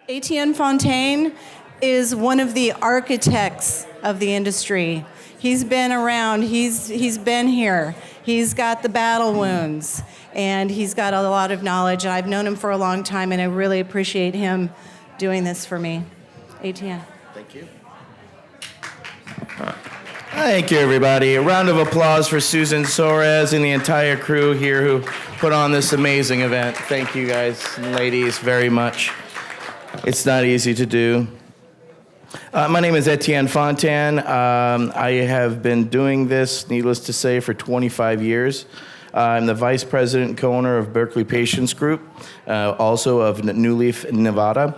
Étienne Fontán is one of the architects of the industry. He's been around, he's been here. He's got the battle wounds, and he's got a lot of knowledge. I've known him for a long time, and I really appreciate him doing this for me. Étienne. Thank you. Thank you, everybody. A round of applause for Susan Soares and the entire crew here who put on this amazing event. Thank you guys and ladies very much. It's not easy to do. My name is Étienne Fontán. I have been doing this, needless to say, for 25 years. I'm the vice president and co-owner of Berkeley Patients Group, also of New Leaf, Nevada.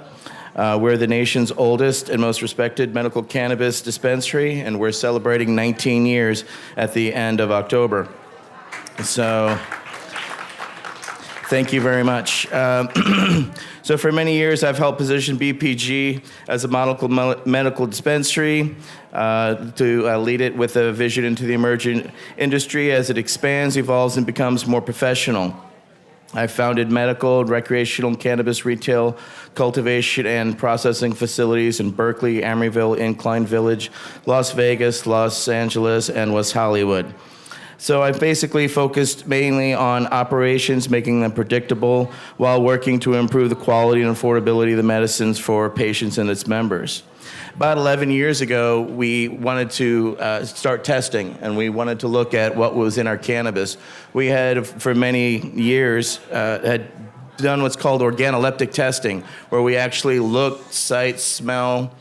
We're the nation's oldest and most respected medical cannabis dispensary, and we're celebrating 19 years at the end of October. So, thank you very much. So for many years, I've helped position BPG as a medical dispensary to lead it with a vision into the emerging industry as it expands, evolves, and becomes more professional. I founded medical and recreational cannabis retail, cultivation, and processing facilities in Berkeley, Emeryville, Incline Village, Las Vegas, Los Angeles, and West Hollywood. So I've basically focused mainly on operations, making them predictable, while working to improve the quality and affordability of the medicines for patients and its members. About 11 years ago, we wanted to start testing, and we wanted to look at what was in our cannabis. We had, for many years, had done what's called organoleptic testing, where we actually looked, sight, smell,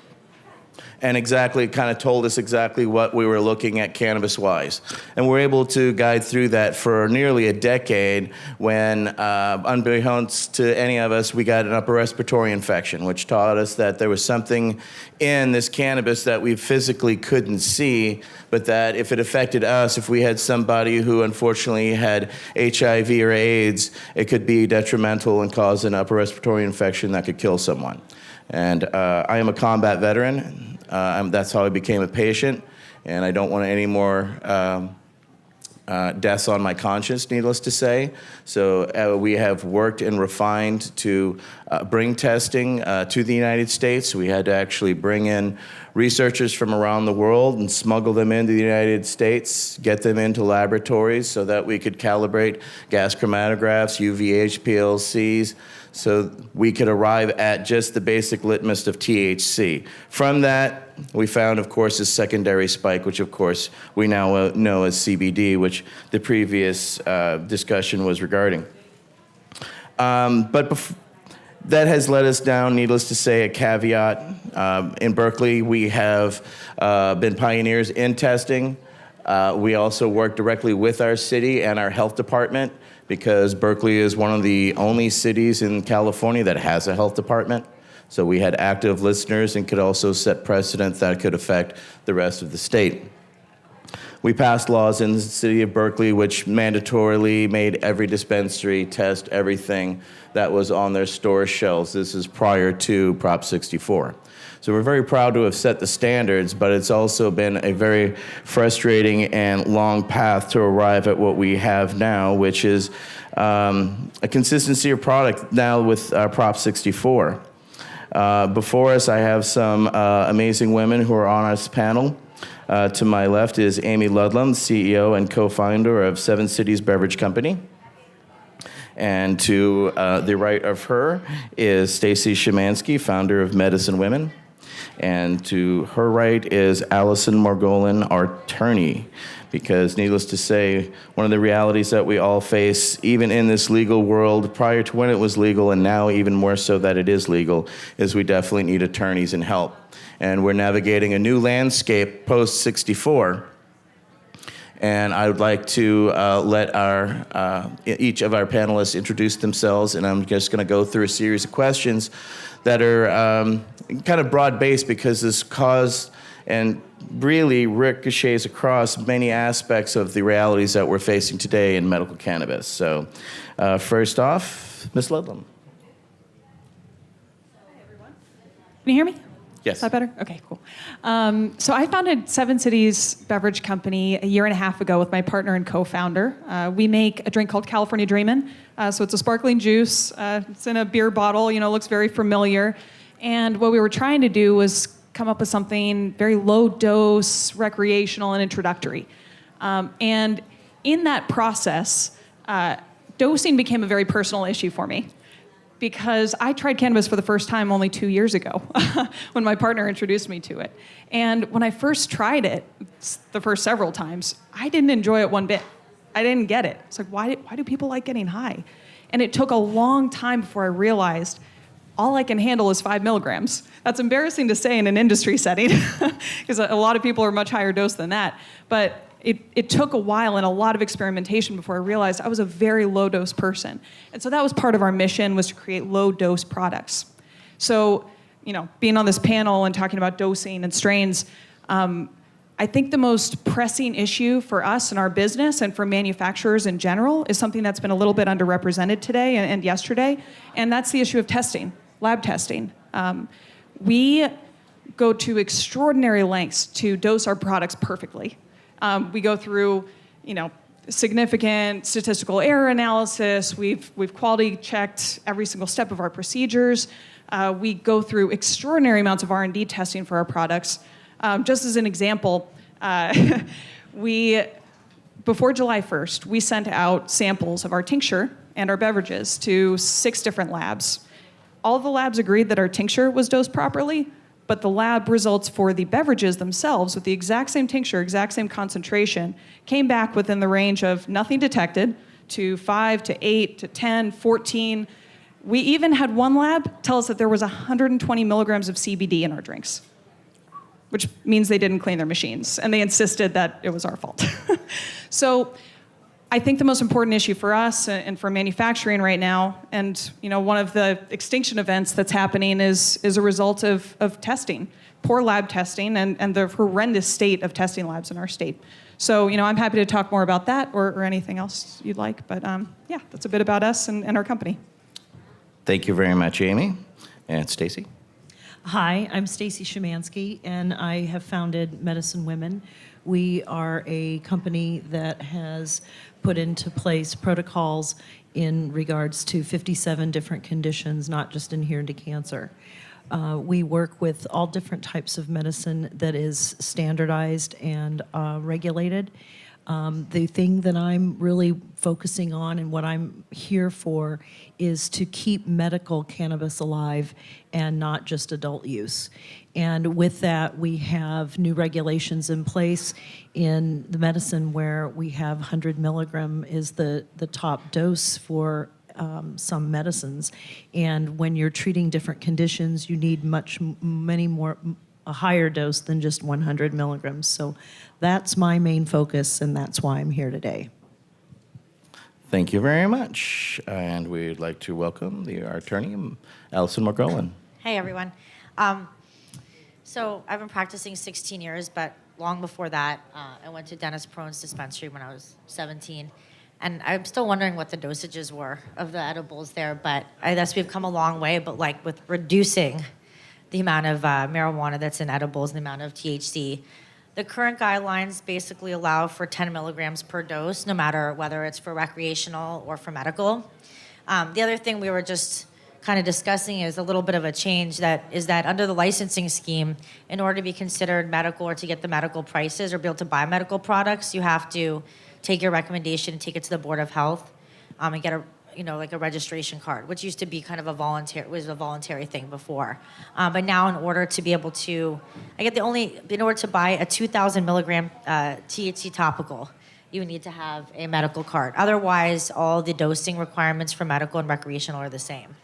and exactly kind of told us exactly what we were looking at cannabis-wise. And we're able to guide through that for nearly a decade when, unbeknownst to any of us, we got an upper respiratory infection, which taught us that there was something in this cannabis that we physically couldn't see, but that if it affected us, if we had somebody who unfortunately had HIV or AIDS, it could be detrimental and cause an upper respiratory infection that could kill someone. And I am a combat veteran. That's how I became a patient, and I don't want any more deaths on my conscience, needless to say. So we have worked and refined to bring testing to the United States. We had to actually bring in researchers from around the world and smuggle them into the United States, get them into laboratories so that we could calibrate gas chromatographs, UVH, PLCs, so we could arrive at just the basic litmus of THC. From that, we found, of course, a secondary spike, which, of course, we now know as CBD, which the previous discussion was regarding. That has led us down, needless to say, a caveat. In Berkeley, we have been pioneers in testing. We also work directly with our city and our health department, because Berkeley is one of the only cities in California that has a health department. So we had active listeners and could also set precedent that could affect the rest of the state. We passed laws in the city of Berkeley which mandatorily made every dispensary test everything that was on their store shelves. This is prior to Prop 64. So we're very proud to have set the standards, but it's also been a very frustrating and long path to arrive at what we have now, which is a consistency of product now with Prop 64. Before us, I have some amazing women who are on this panel. To my left is Amy Ludlum, CEO and co-founder of Seven Cities Beverage Company. And to the right of her is Stacy Shymansky, founder of Medicine Women. And to her right is Allison Margolin, our attorney. Because needless to say, one of the realities that we all face, even in this legal world, prior to when it was legal and now even more so that it is legal, is we definitely need attorneys and help. And we're navigating a new landscape post-64. And I would like to let each of our panelists introduce themselves, and I'm just going to go through a series of questions that are kind of broad-based because this cause and really ricochets across many aspects of the realities that we're facing today in medical cannabis. So first off, Ms. Ludlum. Hi, everyone. Can you hear me? Yes. Is that better? Okay, cool. So I founded Seven Cities Beverage Company a year and a half ago with my partner and co-founder. We make a drink called California Dreamin'. So it's a sparkling juice. It's in a beer bottle, looks very familiar. And what we were trying to do was come up with something very low dose, recreational, and introductory. And in that process, dosing became a very personal issue for me, because I tried cannabis for the first time only 2 years ago when my partner introduced me to it. And when I first tried it, the first several times, I didn't enjoy it one bit. I didn't get it. It's like, why do people like getting high? And it took a long time before I realized all I can handle is 5 milligrams. That's embarrassing to say in an industry setting, because a lot of people are much higher dose than that. But it took a while and a lot of experimentation before I realized I was a very low dose person. And so that was part of our mission, was to create low dose products. So, being on this panel and talking about dosing and strains, I think the most pressing issue for us in our business and for manufacturers in general is something that's been a little bit underrepresented today and yesterday, and that's the issue of testing, lab testing. We go to extraordinary lengths to dose our products perfectly. We go through, significant statistical error analysis. We've quality checked every single step of our procedures. We go through extraordinary amounts of R&D testing for our products. Just as an example, before July 1st, we sent out samples of our tincture and our beverages to 6 different labs. All the labs agreed that our tincture was dosed properly, but the lab results for the beverages themselves with the exact same tincture, exact same concentration, came back within the range of nothing detected to 5 to 8 to 10, 14. We even had one lab tell us that there was 120 milligrams of CBD in our drinks, which means they didn't clean their machines, and they insisted that it was our fault. So I think the most important issue for us and for manufacturing right now, and one of the extinction events that's happening is a result of testing, poor lab testing, and the horrendous state of testing labs in our state. So I'm happy to talk more about that or anything else you'd like, but yeah, that's a bit about us and our company. Thank you very much, Amy. And Stacy? Hi, I'm Stacy Shymansky, and I have founded Medicine Women. We are a company that has put into place protocols in regards to 57 different conditions, not just adherent to cancer. We work with all different types of medicine that is standardized and regulated. The thing that I'm really focusing on and what I'm here for is to keep medical cannabis alive and not just adult use. And with that, we have new regulations in place in the medicine where we have 100 milligram is the top dose for some medicines. And when you're treating different conditions, you need many more, a higher dose than just 100 milligrams. So that's my main focus, and that's why I'm here today. Thank you very much. And we'd like to welcome our attorney, Allison Margolin. Hey, everyone. So I've been practicing 16 years, but long before that, I went to Dennis Prohn's dispensary when I was 17. And I'm still wondering what the dosages were of the edibles there, but I guess we've come a long way, but like with reducing the amount of marijuana that's in edibles and the amount of THC. The current guidelines basically allow for 10 milligrams per dose, no matter whether it's for recreational or for medical. The other thing we were just kind of discussing is a little bit of a change that under the licensing scheme, in order to be considered medical or to get the medical prices or be able to buy medical products, you have to take your recommendation and take it to the Board of Health and get a registration card, which used to be kind of a voluntary thing before. But now in order to be able to, in order to buy a 2,000 milligram THC topical, you need to have a medical card. Otherwise, all the dosing requirements for medical and recreational are the same.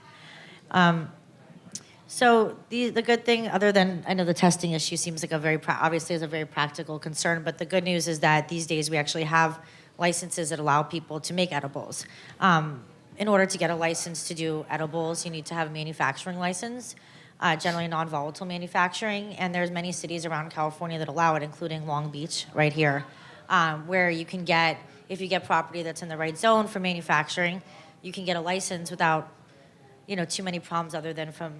So the good thing, other than I know the testing issue seems like obviously is a very practical concern, but the good news is that these days we actually have licenses that allow people to make edibles. In order to get a license to do edibles, you need to have a manufacturing license, generally non-volatile manufacturing, and there's many cities around California that allow it, including Long Beach right here, where you can get, if you get property that's in the right zone for manufacturing, you can get a license without too many problems other than from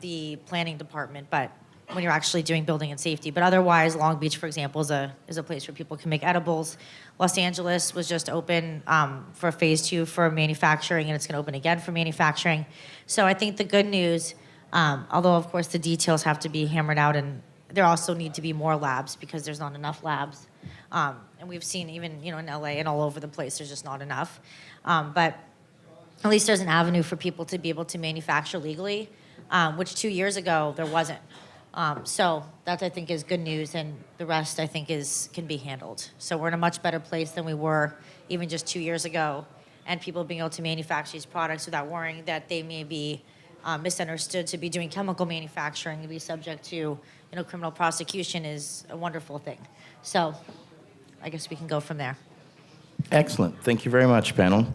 the planning department, but when you're actually doing building and safety. But otherwise, Long Beach, for example, is a place where people can make edibles. Los Angeles was just open for phase 2 for manufacturing, and it's going to open again for manufacturing. So I think the good news Although, of course, the details have to be hammered out, and there also need to be more labs because there's not enough labs. And we've seen even, in LA and all over the place, there's just not enough. But at least there's an avenue for people to be able to manufacture legally, which 2 years ago there wasn't. So that, I think, is good news, and the rest, I think, can be handled. So we're in a much better place than we were even just 2 years ago, and people being able to manufacture these products without worrying that they may be misunderstood to be doing chemical manufacturing and be subject to criminal prosecution is a wonderful thing. So I guess we can go from there. Excellent. Thank you very much, panel.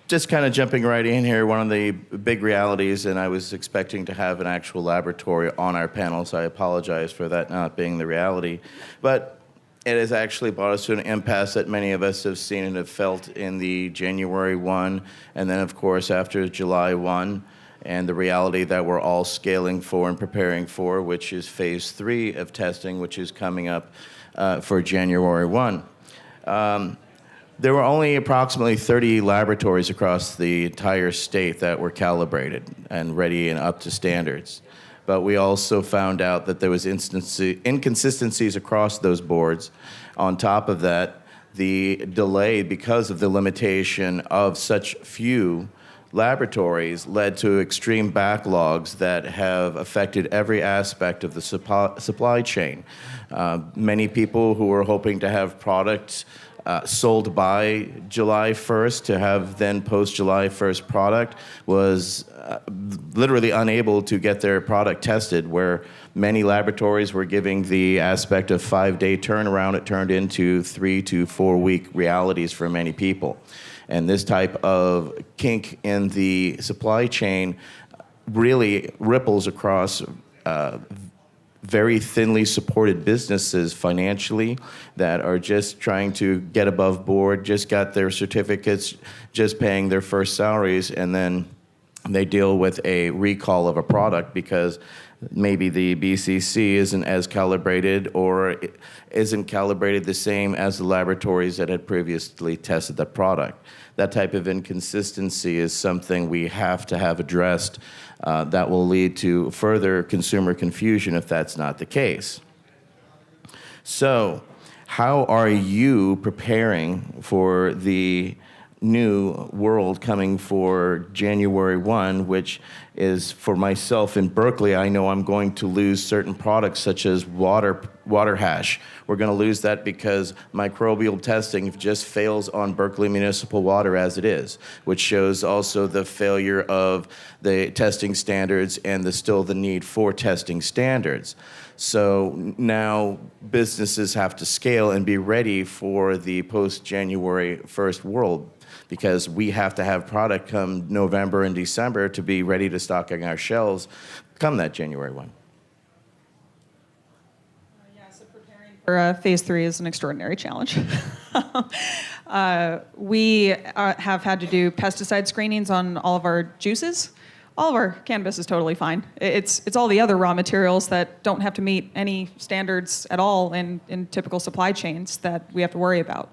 Just kind of jumping right in here, one of the big realities, and I was expecting to have an actual laboratory on our panel, so I apologize for that not being the reality. But it has actually brought us to an impasse that many of us have seen and have felt in the January 1, and then, of course, after July 1, and the reality that we're all scaling for and preparing for, which is phase 3 of testing, which is coming up for January 1. There were only approximately 30 laboratories across the entire state that were calibrated and ready and up to standards. But we also found out that there was inconsistencies across those boards. On top of that, the delay because of the limitation of such few laboratories led to extreme backlogs that have affected every aspect of the supply chain. Many people who were hoping to have products sold by July 1st to have then post-July 1st product was literally unable to get their product tested, where many laboratories were giving the aspect of 5-day turnaround. It turned into 3 to 4 week realities for many people. And this type of kink in the supply chain really ripples across very thinly supported businesses financially that are just trying to get above board, just got their certificates, just paying their first salaries, and then they deal with a recall of a product because maybe the BCC isn't as calibrated or isn't calibrated the same as the laboratories that had previously tested the product. That type of inconsistency is something we have to have addressed that will lead to further consumer confusion if that's not the case. So, how are you preparing for the new world coming for January 1, which is for myself in Berkeley? I know I'm going to lose certain products such as water hash. We're going to lose that because microbial testing just fails on Berkeley municipal water as it is, which shows also the failure of the testing standards and still the need for testing standards. So now businesses have to scale and be ready for the post-January 1st world, because we have to have product come November and December to be ready to stock on our shelves come that January 1. So preparing for phase 3 is an extraordinary challenge. We have had to do pesticide screenings on all of our juices. All of our cannabis is totally fine. It's all the other raw materials that don't have to meet any standards at all in typical supply chains that we have to worry about.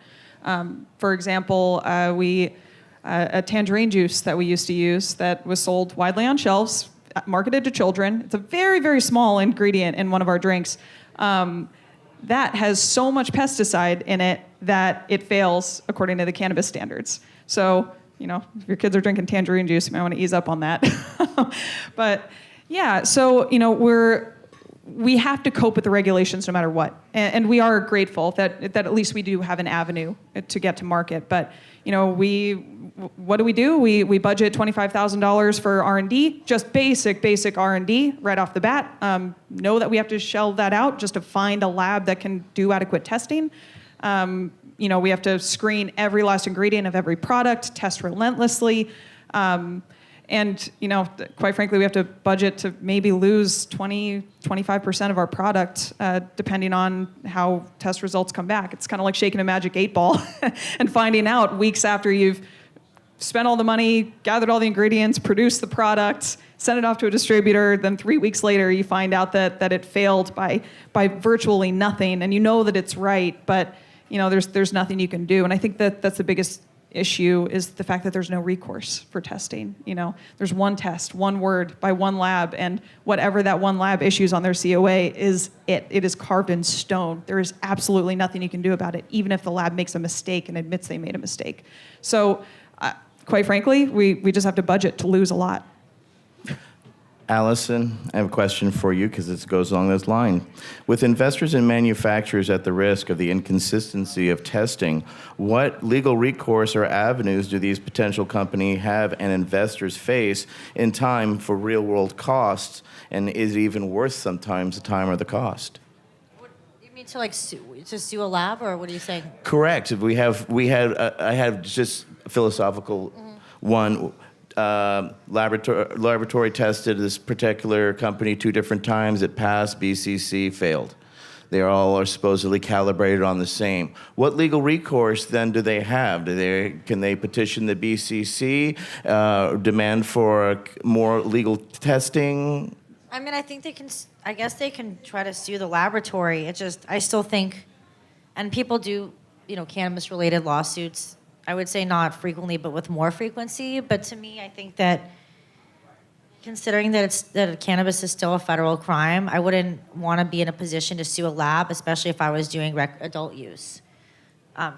For example, a tangerine juice that we used to use that was sold widely on shelves, marketed to children. It's a very, very small ingredient in one of our drinks. That has so much pesticide in it that it fails according to the cannabis standards. So, if your kids are drinking tangerine juice, you might want to ease up on that. But yeah, so, we have to cope with the regulations no matter what. And we are grateful that at least we do have an avenue to get to market. But, what do? We budget $25,000 for R&D, just basic R&D right off the bat. Know that we have to shell that out just to find a lab that can do adequate testing. We have to screen every last ingredient of every product, test relentlessly. And, quite frankly, we have to budget to maybe lose 25% of our product, depending on how test results come back. It's kind of like shaking a magic 8-ball and finding out weeks after you've spent all the money, gathered all the ingredients, produced the product, sent it off to a distributor, then 3 weeks later you find out that it failed by virtually nothing, and you know that it's right, but there's nothing you can do. And I think that's the biggest issue is the fact that there's no recourse for testing. You know, there's one test, one word by one lab, and whatever that one lab issues on their COA is it. It is carved in stone. There is absolutely nothing you can do about it, even if the lab makes a mistake and admits they made a mistake. So, quite frankly, we just have to budget to lose a lot. Allison, I have a question for you because this goes along this line. With investors and manufacturers at the risk of the inconsistency of testing, what legal recourse or avenues do these potential companies have and investors face in time for real-world costs? And is it even worth sometimes the time or the cost? You mean to sue a lab, or what are you saying? Correct. I had just a philosophical one. Laboratory tested this particular company 2 different times. It passed, BCC failed. They all are supposedly calibrated on the same. What legal recourse then do they have? Can they petition the BCC, demand for more legal testing? I mean, I think they can. I guess they can try to sue the laboratory. I still think, and people do, cannabis-related lawsuits. I would say not frequently, but with more frequency. But to me, I think that considering that cannabis is still a federal crime, I wouldn't want to be in a position to sue a lab, especially if I was doing adult use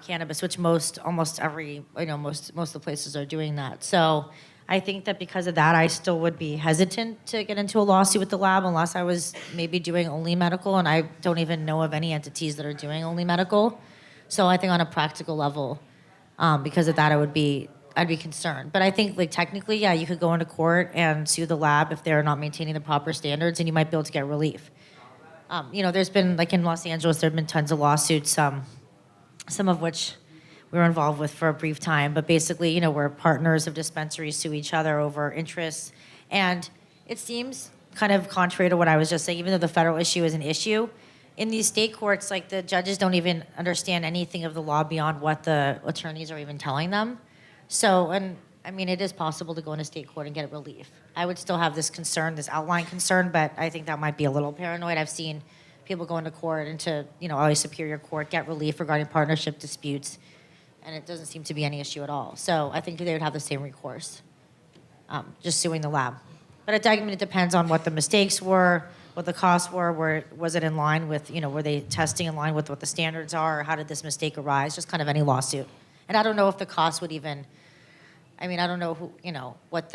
cannabis, which most of the places are doing that. So I think that because of that, I still would be hesitant to get into a lawsuit with the lab unless I was maybe doing only medical, and I don't even know of any entities that are doing only medical. So I think on a practical level, because of that, I'd be concerned. But I think, technically, yeah, you could go into court and sue the lab if they're not maintaining the proper standards, and you might be able to get relief. There's been, in Los Angeles, there have been tons of lawsuits, some of which we were involved with for a brief time. But basically, where partners of dispensaries sue each other over interests. And it seems kind of contrary to what I was just saying, even though the federal issue is an issue, in these state courts, the judges don't even understand anything of the law beyond what the attorneys are even telling them. So, and I mean, it is possible to go into state court and get relief. I would still have this concern, this outline concern, but I think that might be a little paranoid. I've seen people go into court, into, always superior court, get relief regarding partnership disputes, and it doesn't seem to be any issue at all. So I think they would have the same recourse, just suing the lab. But it depends on what the mistakes were, what the costs were, was it in line with, were they testing in line with what the standards are, or how did this mistake arise, just kind of any lawsuit. And I don't know if the cost would even, I don't know what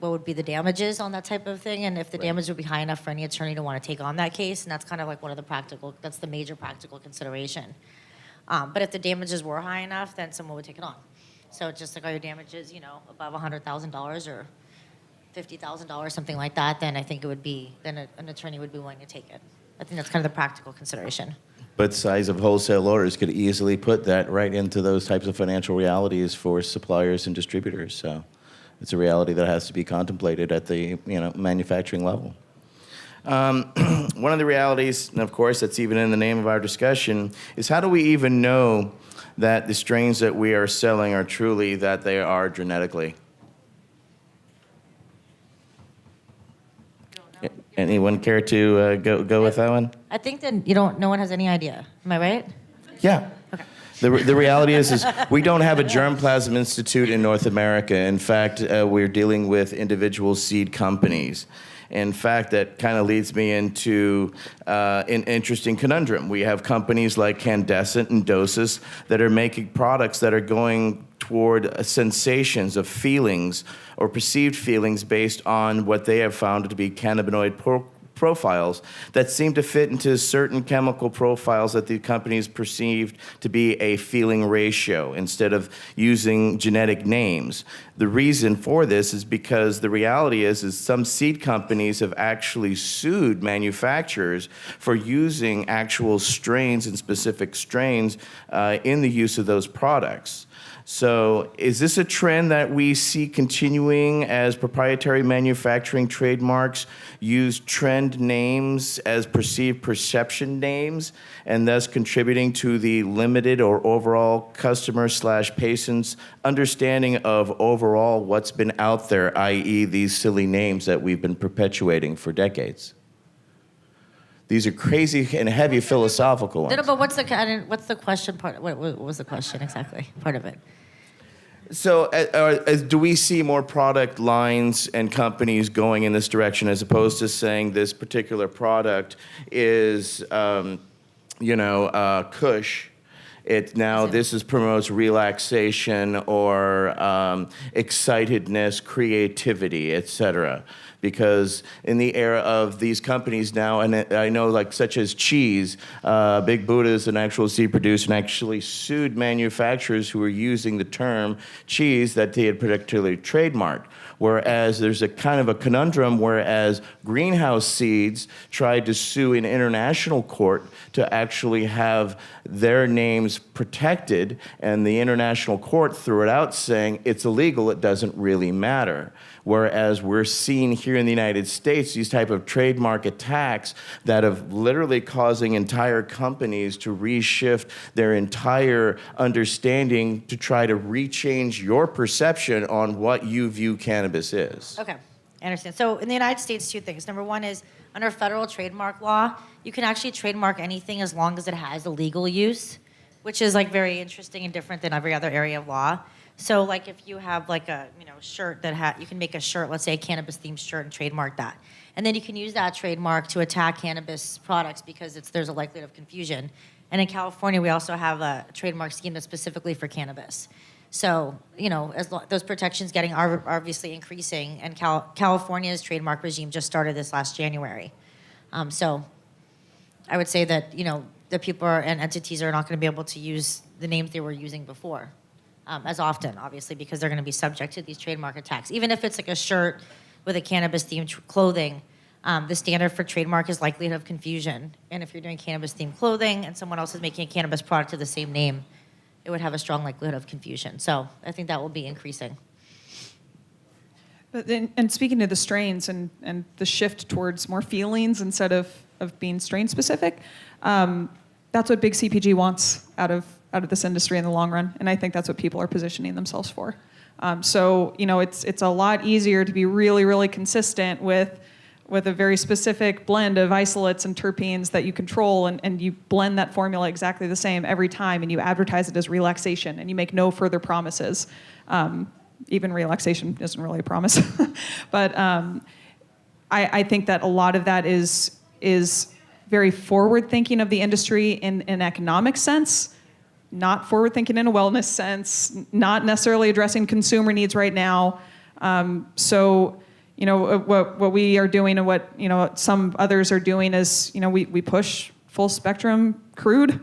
would be the damages on that type of thing, and if the damage would be high enough for any attorney to want to take on that case, and that's kind of one of that's the major practical consideration. But if the damages were high enough, then someone would take it on. So it's just are your damages, above $100,000 or $50,000, something like that, then I think then an attorney would be willing to take it. I think that's kind of the practical consideration. But size of wholesale orders could easily put that right into those types of financial realities for suppliers and distributors. So it's a reality that has to be contemplated at the manufacturing level. One of the realities, and of course that's even in the name of our discussion, is how do we even know that the strains that we are selling are truly that they are genetically? Anyone care to go with that one? I think that no one has any idea. Am I right? Yeah. Okay. The reality is we don't have a germplasm institute in North America. In fact, we're dealing with individual seed companies. In fact, that kind of leads me into an interesting conundrum. We have companies like Candescent and Doses that are making products that are going toward sensations of feelings or perceived feelings based on what they have found to be cannabinoid profiles that seem to fit into certain chemical profiles that the companies perceived to be a feeling ratio instead of using genetic names. The reason for this is because the reality is some seed companies have actually sued manufacturers for using actual strains and specific strains in the use of those products. So is this a trend that we see continuing as proprietary manufacturing trademarks use trend names as perceived perception names and thus contributing to the limited or overall customer/patient's understanding of overall what's been out there, i.e. these silly names that we've been perpetuating for decades? These are crazy and heavy philosophical ones. No, but what's the question part? What was the question exactly? Part of it. So, do we see more product lines and companies going in this direction as opposed to saying this particular product is, Kush? This promotes relaxation or excitedness, creativity, etc. Because in the era of these companies now, and I know like such as cheese, Big Buddha is an actual seed producer and actually sued manufacturers who were using the term cheese that they had particularly trademarked. Whereas there's a kind of a conundrum, whereas greenhouse seeds tried to sue in international court to actually have their names protected, and the international court threw it out saying it's illegal, it doesn't really matter. Whereas we're seeing here in the United States these type of trademark attacks that have literally causing entire companies to reshift their entire understanding to try to rechange your perception on what you view cannabis is. Okay, I understand. So in the United States, two things. Number one is under federal trademark law, you can actually trademark anything as long as it has a legal use, which is like very interesting and different than every other area of law. So like if you have like a shirt that you can make a shirt, let's say a cannabis themed shirt, and trademark that, and then you can use that trademark to attack cannabis products because there's a likelihood of confusion. And in California, we also have a trademark scheme that's specifically for cannabis. So those protections are obviously increasing, and California's trademark regime just started this last January. So I would say that the people and entities are not going to be able to use the names they were using before. As often, obviously, because they're going to be subject to these trademark attacks. Even if it's like a shirt with a cannabis-themed clothing, the standard for trademark is likelihood of confusion. And if you're doing cannabis-themed clothing and someone else is making a cannabis product of the same name, it would have a strong likelihood of confusion. So I think that will be increasing. But then, and speaking to the strains and the shift towards more feelings instead of being strain-specific, that's what big CPG wants out of this industry in the long run, and I think that's what people are positioning themselves for. So it's a lot easier to be really, really consistent with a very specific blend of isolates and terpenes that you control, and you blend that formula exactly the same every time, and you advertise it as relaxation, and you make no further promises. Even relaxation isn't really a promise. But I think that a lot of that is very forward-thinking of the industry in an economic sense, not forward-thinking in a wellness sense, not necessarily addressing consumer needs right now. So, what we are doing and what some others are doing is, we push full spectrum crude.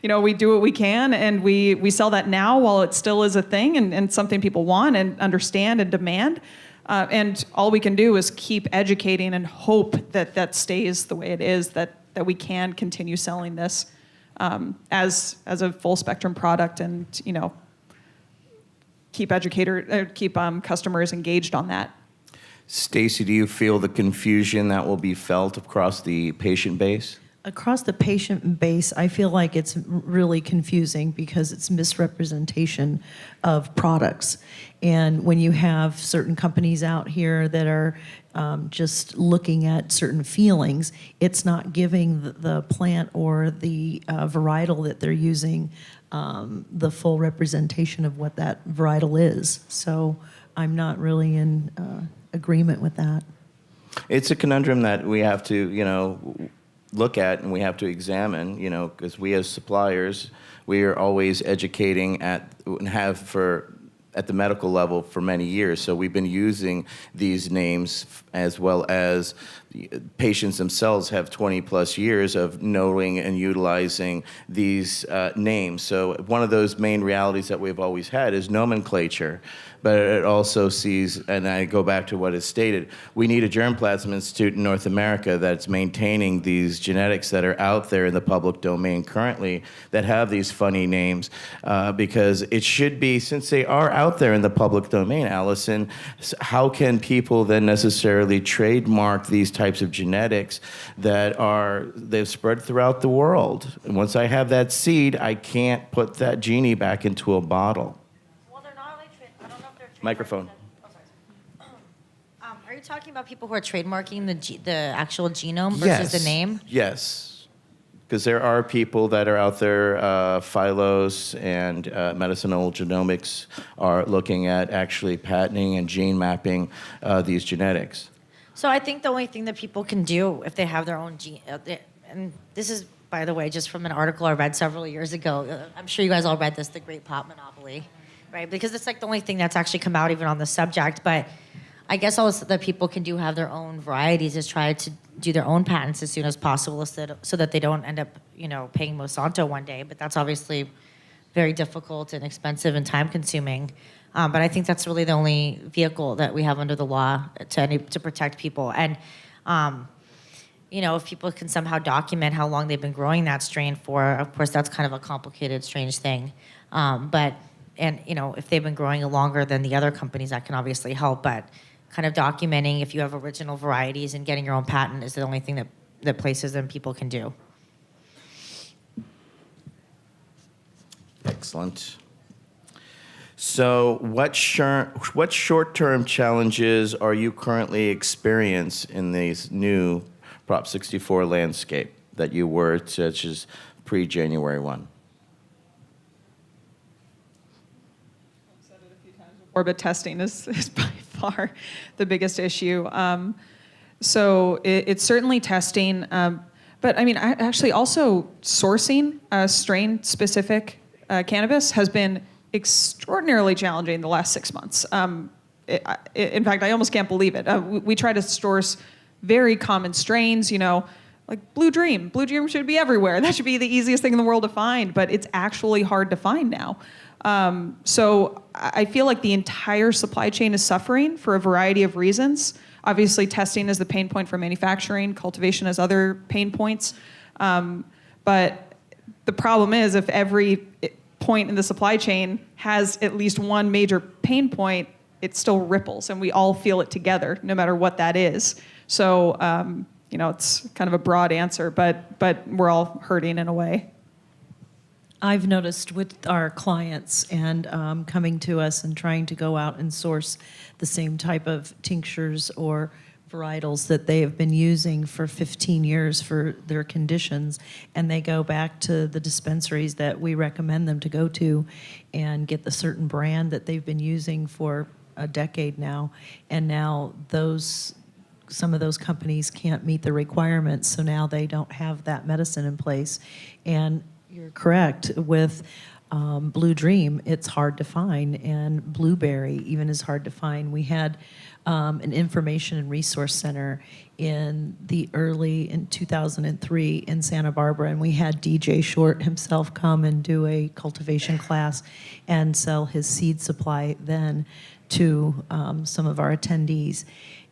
We do what we can, and we sell that now while it still is a thing and something people want and understand and demand. And all we can do is keep educating and hope that stays the way it is, that we can continue selling this as a full spectrum product, and keep customers engaged on that. Stacy, do you feel the confusion that will be felt across the patient base? Across the patient base, I feel like it's really confusing because it's misrepresentation of products. And when you have certain companies out here that are just looking at certain feelings, it's not giving the plant or the varietal that they're using the full representation of what that varietal is. So I'm not really in agreement with that. It's a conundrum that we have to, look at and we have to examine, because we as suppliers, we are always educating at the medical level for many years. So we've been using these names, as well as patients themselves have 20 plus years of knowing and utilizing these names. So one of those main realities that we've always had is nomenclature. But it also sees, and I go back to what is stated, we need a germplasm institute in North America that's maintaining these genetics that are out there in the public domain currently that have these funny names, because it should be, since they are out there in the public domain, Allison, how can people then necessarily trademark these types of genetics they've spread throughout the world? And once I have that seed, I can't put that genie back into a bottle. Microphone. Are you talking about people who are trademarking the actual genome versus the name? Yes. Because there are people that are out there, Phylos and medicinal genomics are looking at actually patenting and gene mapping these genetics. So I think the only thing that people can do if they have their own gene, and this is, by the way, just from an article I read several years ago. I'm sure you guys all read this, The Great Pot Monopoly, right? Because it's like the only thing that's actually come out even on the subject. But I guess all that people can do have their own varieties is try to do their own patents as soon as possible so that they don't end up, paying Monsanto one day. But that's obviously very difficult and expensive and time consuming. But I think that's really the only vehicle that we have under the law to protect people. And, if people can somehow document how long they've been growing that strain for, of course, that's kind of a complicated, strange thing. If they've been growing it longer than the other companies, that can obviously help. But kind of documenting if you have original varieties and getting your own patent is the only thing that places and people can do. Excellent. So what short-term challenges are you currently experiencing in this new Prop 64 landscape that you were, such as pre-January 1? Orbit testing is by far the biggest issue. So it's certainly testing, but I mean, actually also sourcing strain-specific cannabis has been extraordinarily challenging the last 6 months. In fact, I almost can't believe it. We try to source very common strains, like Blue Dream. Blue Dream should be everywhere. That should be the easiest thing in the world to find, but it's actually hard to find now. So I feel like the entire supply chain is suffering for a variety of reasons. Obviously, testing is the pain point for manufacturing. Cultivation has other pain points. But the problem is if every point in the supply chain has at least one major pain point, it still ripples, and we all feel it together, no matter what that is. So, it's kind of a broad answer, but we're all hurting in a way. I've noticed with our clients and coming to us and trying to go out and source the same type of tinctures or varietals that they have been using for 15 years for their conditions, and they go back to the dispensaries that we recommend them to go to and get the certain brand that they've been using for a decade now, and now some of those companies can't meet the requirements, so now they don't have that medicine in place. And you're correct, with Blue Dream, it's hard to find, and Blueberry even is hard to find. We had an information and resource center in 2003 in Santa Barbara, and we had DJ Short himself come and do a cultivation class and sell his seed supply then to some of our attendees.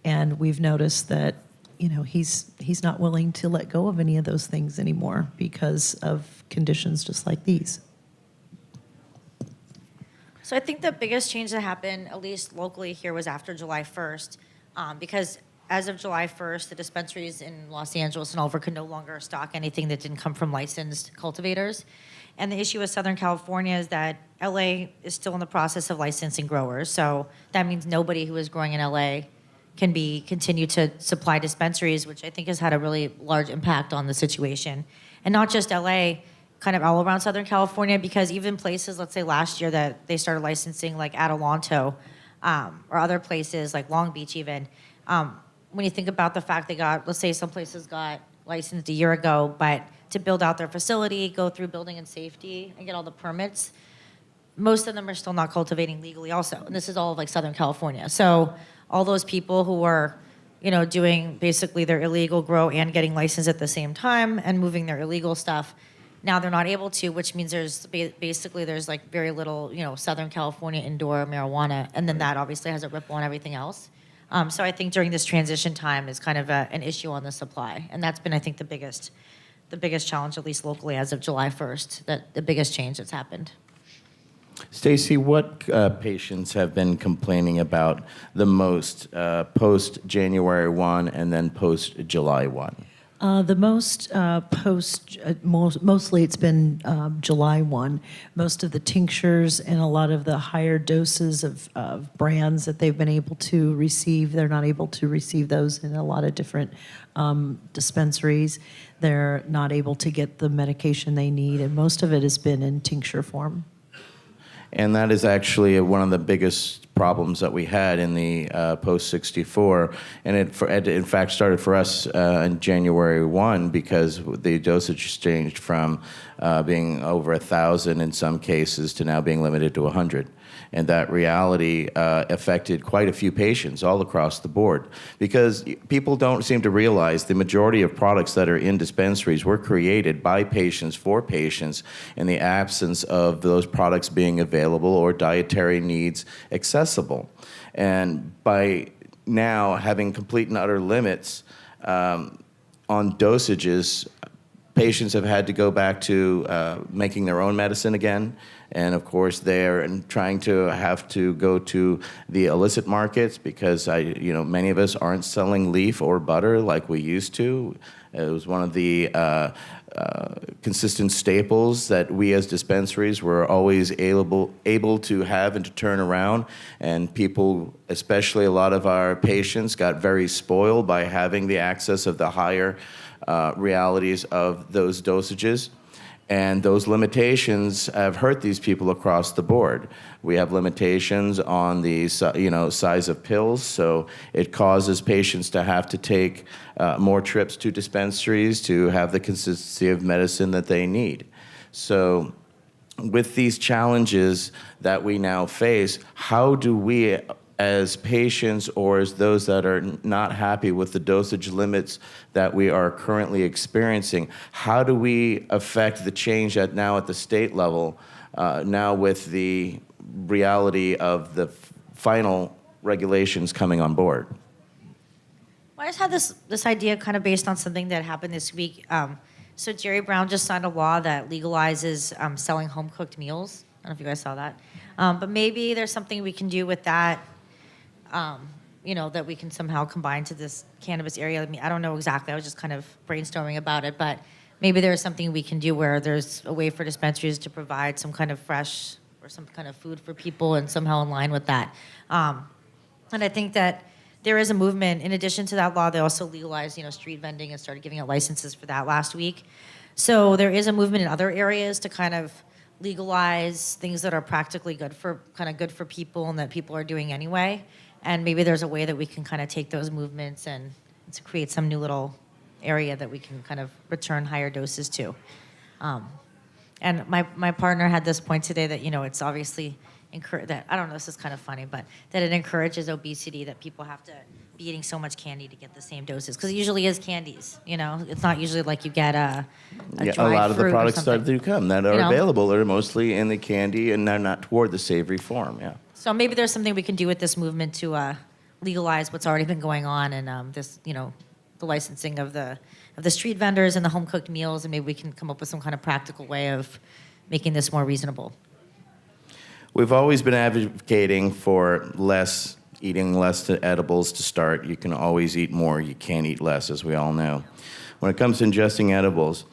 And we've noticed that he's not willing to let go of any of those things anymore because of conditions just like these. So I think the biggest change that happened, at least locally here, was after July 1st, because as of July 1st, the dispensaries in Los Angeles and Oliver could no longer stock anything that didn't come from licensed cultivators. And the issue with Southern California is that LA is still in the process of licensing growers. So that means nobody who is growing in LA can continue to supply dispensaries, which I think has had a really large impact on the situation. And not just LA, kind of all around Southern California, because even places, let's say last year that they started licensing like Adelanto, or other places like Long Beach even, when you think about the fact let's say some places got licensed a year ago, but to build out their facility, go through building and safety, and get all the permits, most of them are still not cultivating legally also. And this is all of like Southern California. So all those people who are, doing basically their illegal grow and getting licensed at the same time and moving their illegal stuff, now they're not able to, which means there's like very little, Southern California indoor marijuana, and then that obviously has a ripple on everything else. So I think during this transition time is kind of an issue on the supply, and that's been, I think, the biggest challenge, at least locally, as of July 1st. That the biggest change that's happened. Stacy, what patients have been complaining about the most post January 1 and then post July 1? The most mostly it's been July 1. Most of the tinctures and a lot of the higher doses of brands that they've been able to receive, they're not able to receive those in a lot of different dispensaries. They're not able to get the medication they need, and most of it has been in tincture form. And that is actually one of the biggest problems that we had in the post-64. And it, in fact, started for us on January 1 because the dosage changed from being over 1,000 in some cases to now being limited to 100. And that reality affected quite a few patients all across the board because people don't seem to realize the majority of products that are in dispensaries were created by patients for patients in the absence of those products being available or dietary needs accessible. And by now having complete and utter limits on dosages, patients have had to go back to making their own medicine again. And of course, they're trying to have to go to the illicit markets because many of us aren't selling leaf or butter like we used to. It was one of the consistent staples that we as dispensaries were always able to have and to turn around. And people, especially a lot of our patients, got very spoiled by having the access of the higher realities of those dosages. And those limitations have hurt these people across the board. We have limitations on the size of pills, so it causes patients to have to take more trips to dispensaries to have the consistency of medicine that they need. So with these challenges that we now face, how do we as patients or as those that are not happy with the dosage limits that we are currently experiencing, how do we affect the change now at the state level, now with the reality of the final regulations coming on board? Well, I just had this idea kind of based on something that happened this week. So Jerry Brown just signed a law that legalizes selling home-cooked meals. I don't know if you guys saw that. But maybe there's something we can do with that, that we can somehow combine to this cannabis area. I mean, I don't know exactly. I was just kind of brainstorming about it. But maybe there's something we can do where there's a way for dispensaries to provide some kind of fresh or some kind of food for people and somehow in line with that. And I think that there is a movement. In addition to that law, they also legalized, street vending and started giving out licenses for that last week. So there is a movement in other areas to kind of legalize things that are practically good for people and that people are doing anyway. And maybe there's a way that we can kind of take those movements and to create some new little area that we can kind of return higher doses to. And my partner had this point today that, it's obviously that, I don't know, this is kind of funny, but that it encourages obesity, that people have to be eating so much candy to get the same doses. Because it usually is candies, It's not usually like you get a a dry lot of the fruit or products something. that do come that are available are mostly in the candy and they're not toward the savory form, yeah. So maybe there's something we can do with this movement to legalize what's already been going on and the licensing of the street vendors and the home cooked meals, and maybe we can come up with some kind of practical way of making this more reasonable. We've always been advocating for eating less edibles to start. You can always eat more. You can't eat less, as we all know. When it comes to ingesting edibles,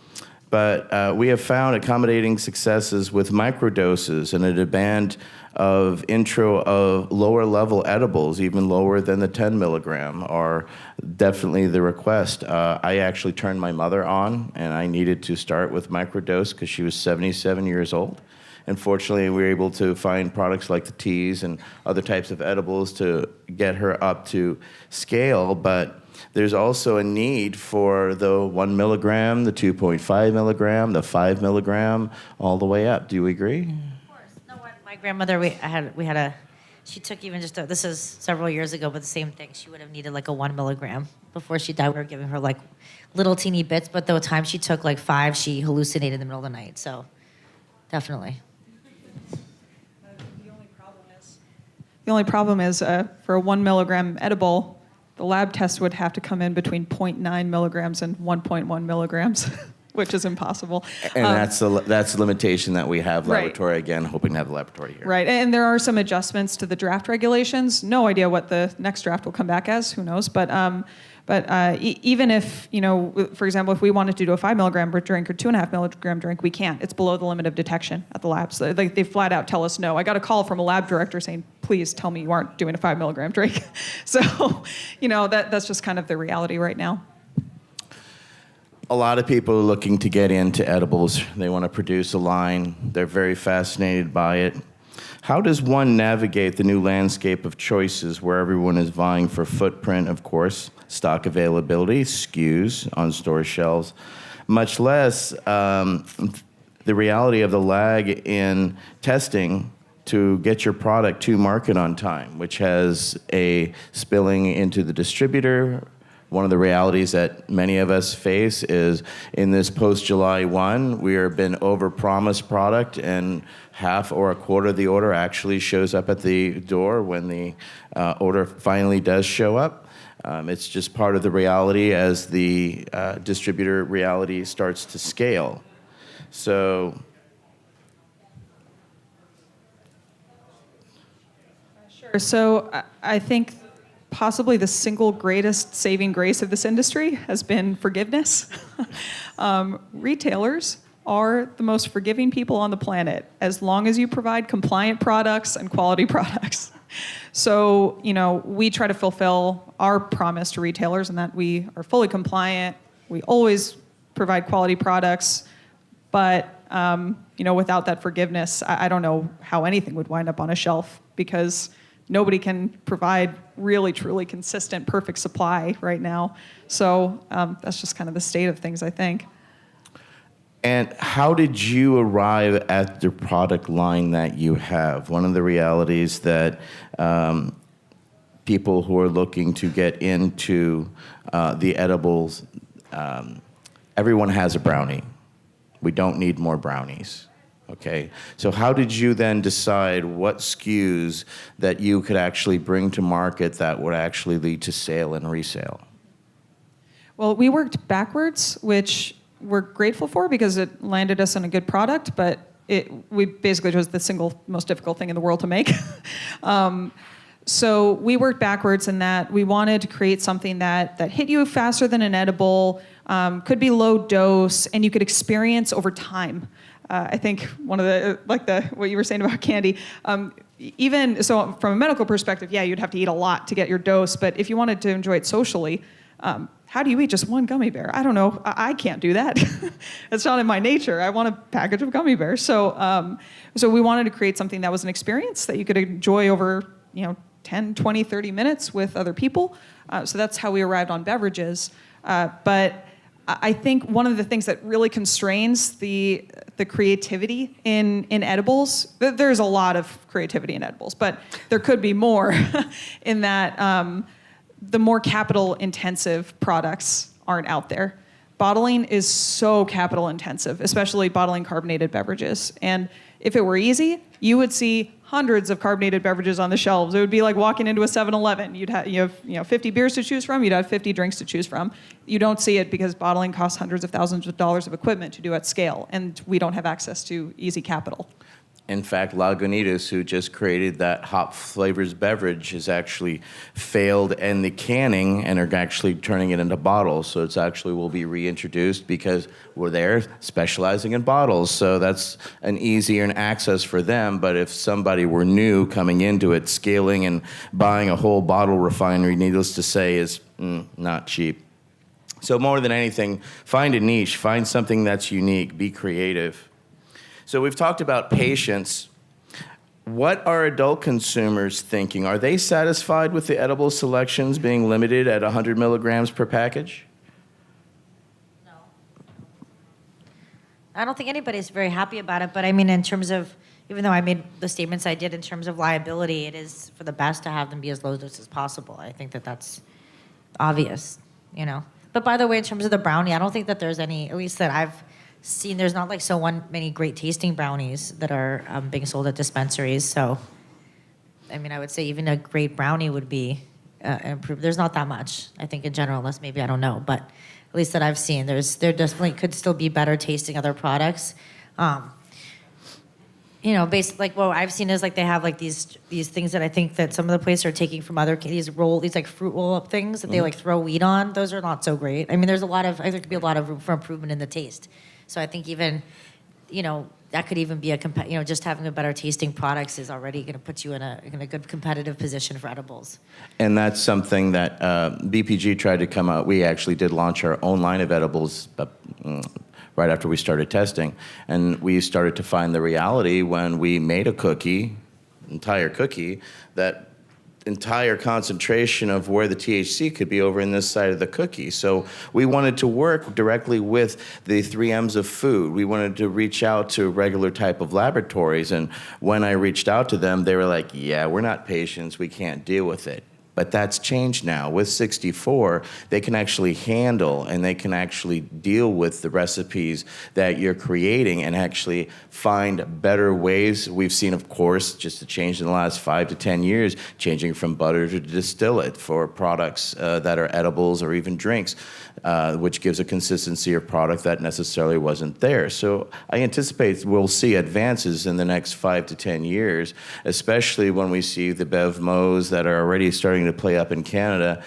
but we have found accommodating successes with microdoses and a demand of intro of lower level edibles, even lower than the 10 milligram, are definitely the request. I actually turned my mother on, and I needed to start with microdose because she was 77 years old. And fortunately, we were able to find products like the teas and other types of edibles to get her up to scale. But there's also a need for the 1 milligram, the 2.5 milligram, the 5 milligram, all the way up. Do you agree? Of course. No, my grandmother, she took even just this is several years ago, but the same thing. She would have needed like a 1 milligram before she died. We were giving her like little teeny bits, but the time she took like 5, she hallucinated in the middle of the night. So definitely. The only problem is for a 1 milligram edible, the lab test would have to come in between 0.9 milligrams and 1.1 milligrams, which is impossible. And that's the limitation that we have Right. laboratory, again, hoping to have a laboratory here. Right, and there are some adjustments to the draft regulations. No idea what the next draft will come back as, who knows, but But even if, for example, if we wanted to do a 5 milligram drink or 2.5 milligram drink, we can't. It's below the limit of detection at the labs. So, like, they flat out tell us no. I got a call from a lab director saying, please tell me you aren't doing a 5 milligram drink. So, that's just kind of the reality right now. A lot of people are looking to get into edibles. They want to produce a line. They're very fascinated by it. How does one navigate the new landscape of choices where everyone is vying for footprint, of course, stock availability, SKUs on store shelves, much less the reality of the lag in testing to get your product to market on time, which has a spilling into the distributor. One of the realities that many of us face is in this post-July 1, we have been over-promised product and half or a quarter of the order actually shows up at the door when the order finally does show up. It's just part of the reality as the distributor reality starts to scale. So, Sure. So I think possibly the single greatest saving grace of this industry has been forgiveness. Retailers are the most forgiving people on the planet as long as you provide compliant products and quality products. So, we try to fulfill our promise to retailers in that we are fully compliant. We always provide quality products, but, without that forgiveness, I don't know how anything would wind up on a shelf because nobody can provide really, truly consistent, perfect supply right now. So that's just kind of the state of things, I think. And how did you arrive at the product line that you have? One of the realities that people who are looking to get into the edibles, everyone has a brownie. We don't need more brownies. Okay, so how did you then decide what SKUs that you could actually bring to market that would actually lead to sale and resale? Well, we worked backwards, which we're grateful for because it landed us on a good product, but we basically chose the single most difficult thing in the world to make. So we worked backwards in that we wanted to create something that hit you faster than an edible, could be low dose, and you could experience over time. I think one of what you were saying about candy, even so from a medical perspective, yeah, you'd have to eat a lot to get your dose, but if you wanted to enjoy it socially, how do you eat just one gummy bear? I don't know. I can't do that. It's not in my nature. I want a package of gummy bears. So we wanted to create something that was an experience that you could enjoy over 10, 20, 30 minutes with other people. So that's how we arrived on beverages. But I think one of the things that really constrains the creativity in edibles, there's a lot of creativity in edibles, but there could be more in that the more capital intensive products aren't out there. Bottling is so capital intensive, especially bottling carbonated beverages. And if it were easy, you would see hundreds of carbonated beverages on the shelves. It would be like walking into a 7-Eleven. You have 50 beers to choose from. You'd have 50 drinks to choose from. You don't see it because bottling costs hundreds of thousands of dollars of equipment to do at scale, and we don't have access to easy capital. In fact, Lagunitas, who just created that hop flavors beverage, has actually failed in the canning and are actually turning it into bottles. So it's actually will be reintroduced because we're there specializing in bottles. So that's an easier and access for them. But if somebody were new coming into it, scaling and buying a whole bottle refinery, needless to say, is not cheap. So more than anything, find a niche, find something that's unique, be creative. So we've talked about patience. What are adult consumers thinking? Are they satisfied with the edible selections being limited at 100 milligrams per package? No. I don't think anybody's very happy about it, but I mean, in terms of, even though I made the statements I did in terms of liability, it is for the best to have them be as low dose as possible. I think that's obvious, But by the way, in terms of the brownie, I don't think that there's any, at least that I've seen, there's not many great tasting brownies that are being sold at dispensaries. So, I mean, I would say even a great brownie would be improved. There's not that much, I think, in general, unless maybe I don't know. But at least that I've seen, there definitely could still be better tasting other products. based like what I've seen is like they have like these things that I think that some of the places are taking from other these like fruit roll up things that they like throw weed on. Those are not so great. I mean, I think there could be a lot of room for improvement in the taste. So I think even, that could even be just having a better tasting products is already going to put you in a good competitive position for edibles. And that's something that BPG tried to come out. We actually did launch our own line of edibles right after we started testing. And we started to find the reality when we made a entire cookie, that entire concentration of where the THC could be over in this side of the cookie. So we wanted to work directly with the 3Ms of food. We wanted to reach out to regular type of laboratories. And when I reached out to them, they were like, yeah, we're not patients. We can't deal with it. But that's changed now. With 64, they can actually handle and they can actually deal with the recipes that you're creating and actually find better ways. We've seen, of course, just a change in the last 5 to 10 years, changing from butter to distillate for products that are edibles or even drinks, which gives a consistency of product that necessarily wasn't there. So I anticipate we'll see advances in the next 5 to 10 years, especially when we see the BevMos that are already starting to play up in Canada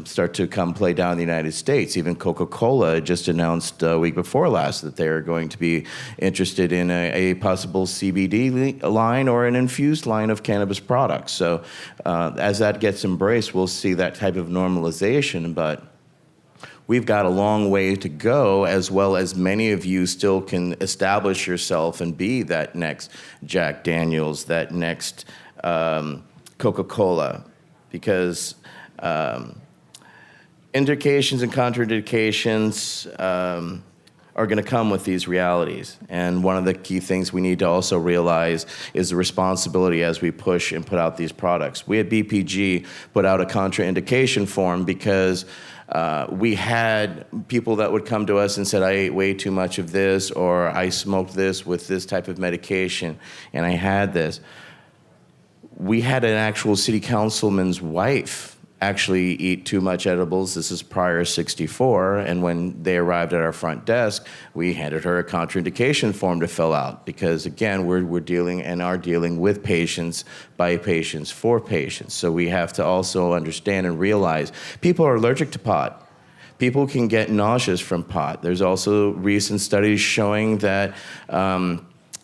start to come play down in the United States. Even Coca-Cola just announced a week before last that they are going to be interested in a possible CBD line or an infused line of cannabis products. So as that gets embraced, we'll see that type of normalization. But we've got a long way to go, as well as many of you still can establish yourself and be that next Jack Daniels, that next Coca-Cola, because indications and contraindications are going to come with these realities. And one of the key things we need to also realize is the responsibility as we push and put out these products. We at BPG put out a contraindication form because we had people that would come to us and said, I ate way too much of this, or I smoked this with this type of medication, and I had this. We had an actual city councilman's wife actually eat too much edibles. This is prior 64, and when they arrived at our front desk, we handed her a contraindication form to fill out because, again, we're dealing and are dealing with patients, by patients, for patients. So we have to also understand and realize people are allergic to pot. People can get nauseous from pot. There's also recent studies showing that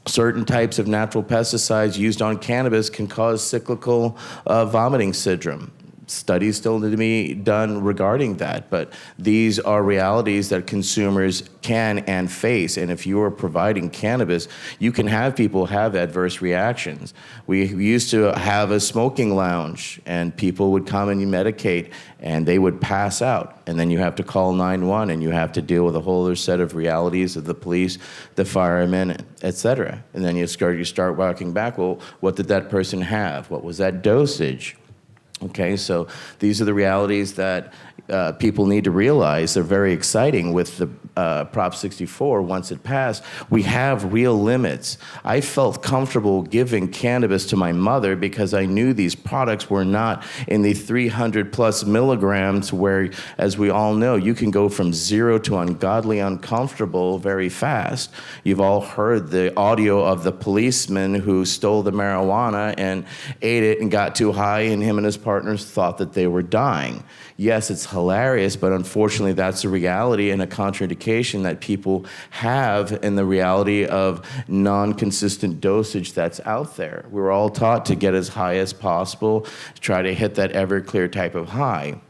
certain types of natural pesticides used on cannabis can cause cyclical vomiting syndrome. Studies still need to be done regarding that, but these are realities that consumers can and face. And if you are providing cannabis, you can have people have adverse reactions. We used to have a smoking lounge, and people would come and you medicate, and they would pass out. And then you have to call 911, and you have to deal with a whole other set of realities of the police, the firemen, et cetera. And then you start walking back, well, what did that person have? What was that dosage? Okay, so these are the realities that people need to realize. They're very exciting with the Prop 64. Once it passed, we have real limits. I felt comfortable giving cannabis to my mother because I knew these products were not in the 300 plus milligrams where, as we all know, you can go from 0 to ungodly uncomfortable very fast. You've all heard the audio of the policeman who stole the marijuana and ate it and got too high, and him and his partners thought that they were dying. Yes, it's hilarious, but unfortunately that's a reality and a contraindication that people have in the reality of non-consistent dosage that's out there. We're all taught to get as high as possible, to try to hit that Everclear type of high.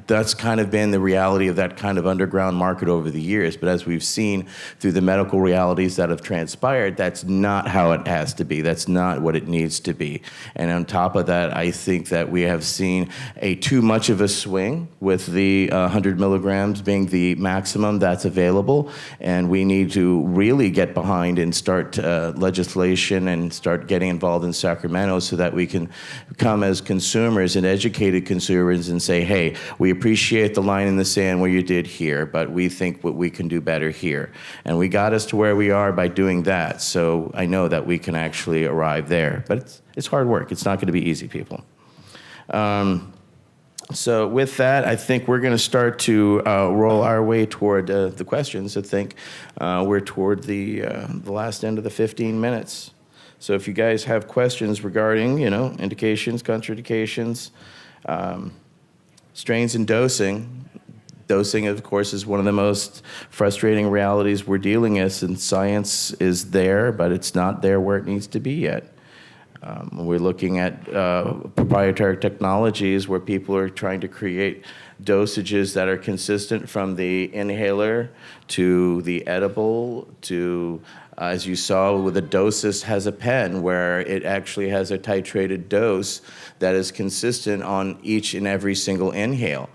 That's kind of been the reality of that kind of underground market over the years. But as we've seen through the medical realities that have transpired, that's not how it has to be. That's not what it needs to be. And on top of that, I think that we have seen a too much of a swing with the 100 milligrams being the maximum that's available. And we need to really get behind and start legislation and start getting involved in Sacramento so that we can come as consumers and educated consumers and say, hey, we appreciate the line in the sand where you did here, but we think what we can do better here. And we got us to where we are by doing that. So I know that we can actually arrive there. But it's hard work. It's not going to be easy, people. So with that, I think we're going to start to roll our way toward the questions. I think we're toward the last end of the 15 minutes. So if you guys have questions regarding, indications, contraindications, strains and dosing, of course, is one of the most frustrating realities we're dealing with, and science is there, but it's not there where it needs to be yet. We're looking at proprietary technologies where people are trying to create dosages that are consistent from the inhaler to the edible to, as you saw with the Dosis has a pen where it actually has a titrated dose that is consistent on each and every single inhale.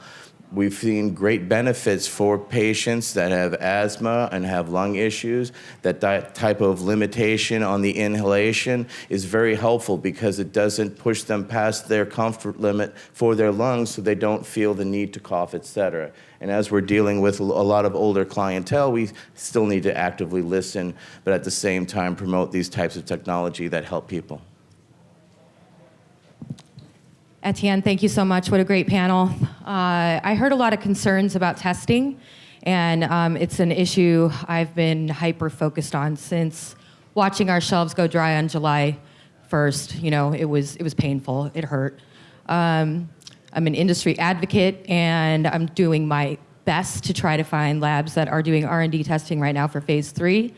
We've seen great benefits for patients that have asthma and have lung issues. That type of limitation on the inhalation is very helpful because it doesn't push them past their comfort limit for their lungs so they don't feel the need to cough, etc. And as we're dealing with a lot of older clientele, we still need to actively listen, but at the same time promote these types of technology that help people. Étienne, thank you so much. What a great panel. I heard a lot of concerns about testing, and it's an issue I've been hyper-focused on since watching our shelves go dry on July 1st. It was painful. It hurt. I'm an industry advocate, and I'm doing my best to try to find labs that are doing R&D testing right now for phase 3.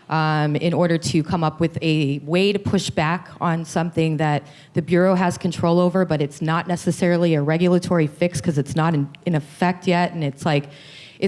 In order to come up with a way to push back on something that the Bureau has control over, but it's not necessarily a regulatory fix because it's not in effect yet, and it's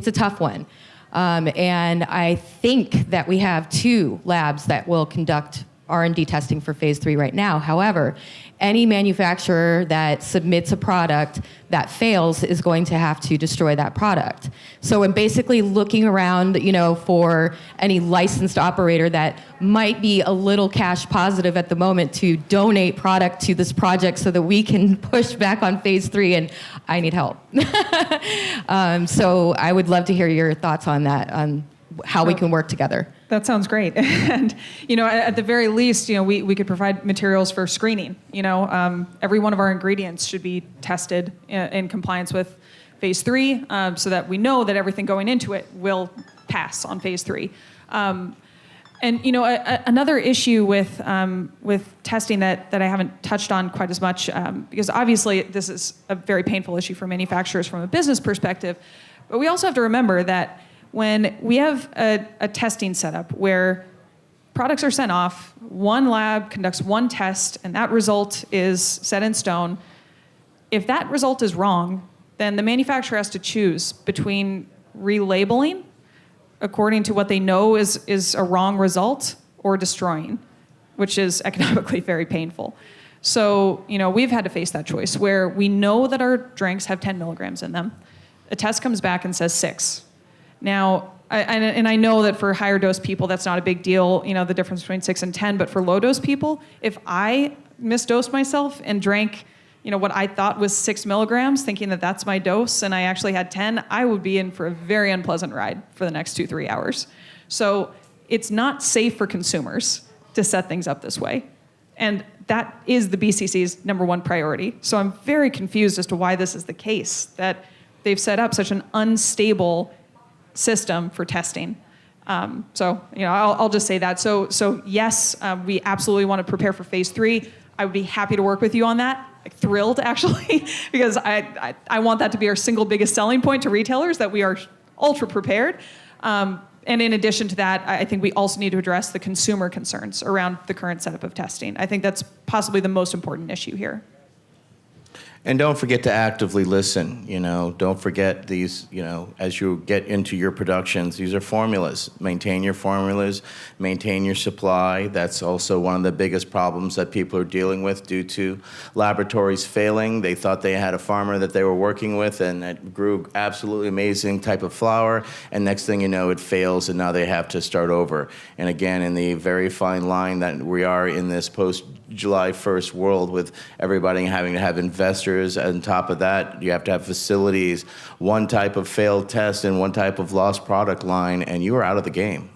a tough one. And I think that we have 2 labs that will conduct R&D testing for phase 3 right now. However, any manufacturer that submits a product that fails is going to have to destroy that product. So I'm basically looking around, for any licensed operator that might be a little cash positive at the moment to donate product to this project so that we can push back on phase 3, and I need help. So I would love to hear your thoughts on that, on how we can work together. That sounds great. And, at the very least, we could provide materials for screening. Every one of our ingredients should be tested in compliance with phase 3 so that we know that everything going into it will pass on phase 3. Another issue with testing that I haven't touched on quite as much, because obviously this is a very painful issue for manufacturers from a business perspective, but we also have to remember that when we have a testing setup where products are sent off, one lab conducts one test, and that result is set in stone, if that result is wrong, then the manufacturer has to choose between relabeling according to what they know is a wrong result or destroying, which is economically very painful. So, we've had to face that choice where we know that our drinks have 10 milligrams in them. A test comes back and says 6. Now, I know that for higher dose people, that's not a big deal, the difference between 6 and 10, but for low dose people, if I misdosed myself and drank, what I thought was 6 milligrams, thinking that that's my dose, and I actually had 10, I would be in for a very unpleasant ride for the next 2-3 hours. So it's not safe for consumers to set things up this way. And that is the BCC's number one priority. So I'm very confused as to why this is the case, that they've set up such an unstable system for testing. I'll just say that. So yes, we absolutely want to prepare for phase 3. I would be happy to work with you on that. Thrilled, actually, because I want that to be our single biggest selling point to retailers, that we are ultra prepared. And in addition to that, I think we also need to address the consumer concerns around the current setup of testing. I think that's possibly the most important issue here. And don't forget to actively listen, Don't forget these, as you get into your productions, these are formulas. Maintain your formulas, maintain your supply. That's also one of the biggest problems that people are dealing with due to laboratories failing. They thought they had a farmer that they were working with, and it grew absolutely amazing type of flower, and next thing you know, it fails, and now they have to start over. And again, in the very fine line that we are in this post-July 1st world with everybody having to have investors. On top of that, you have to have facilities, one type of failed test and one type of lost product line, and you are out of the game.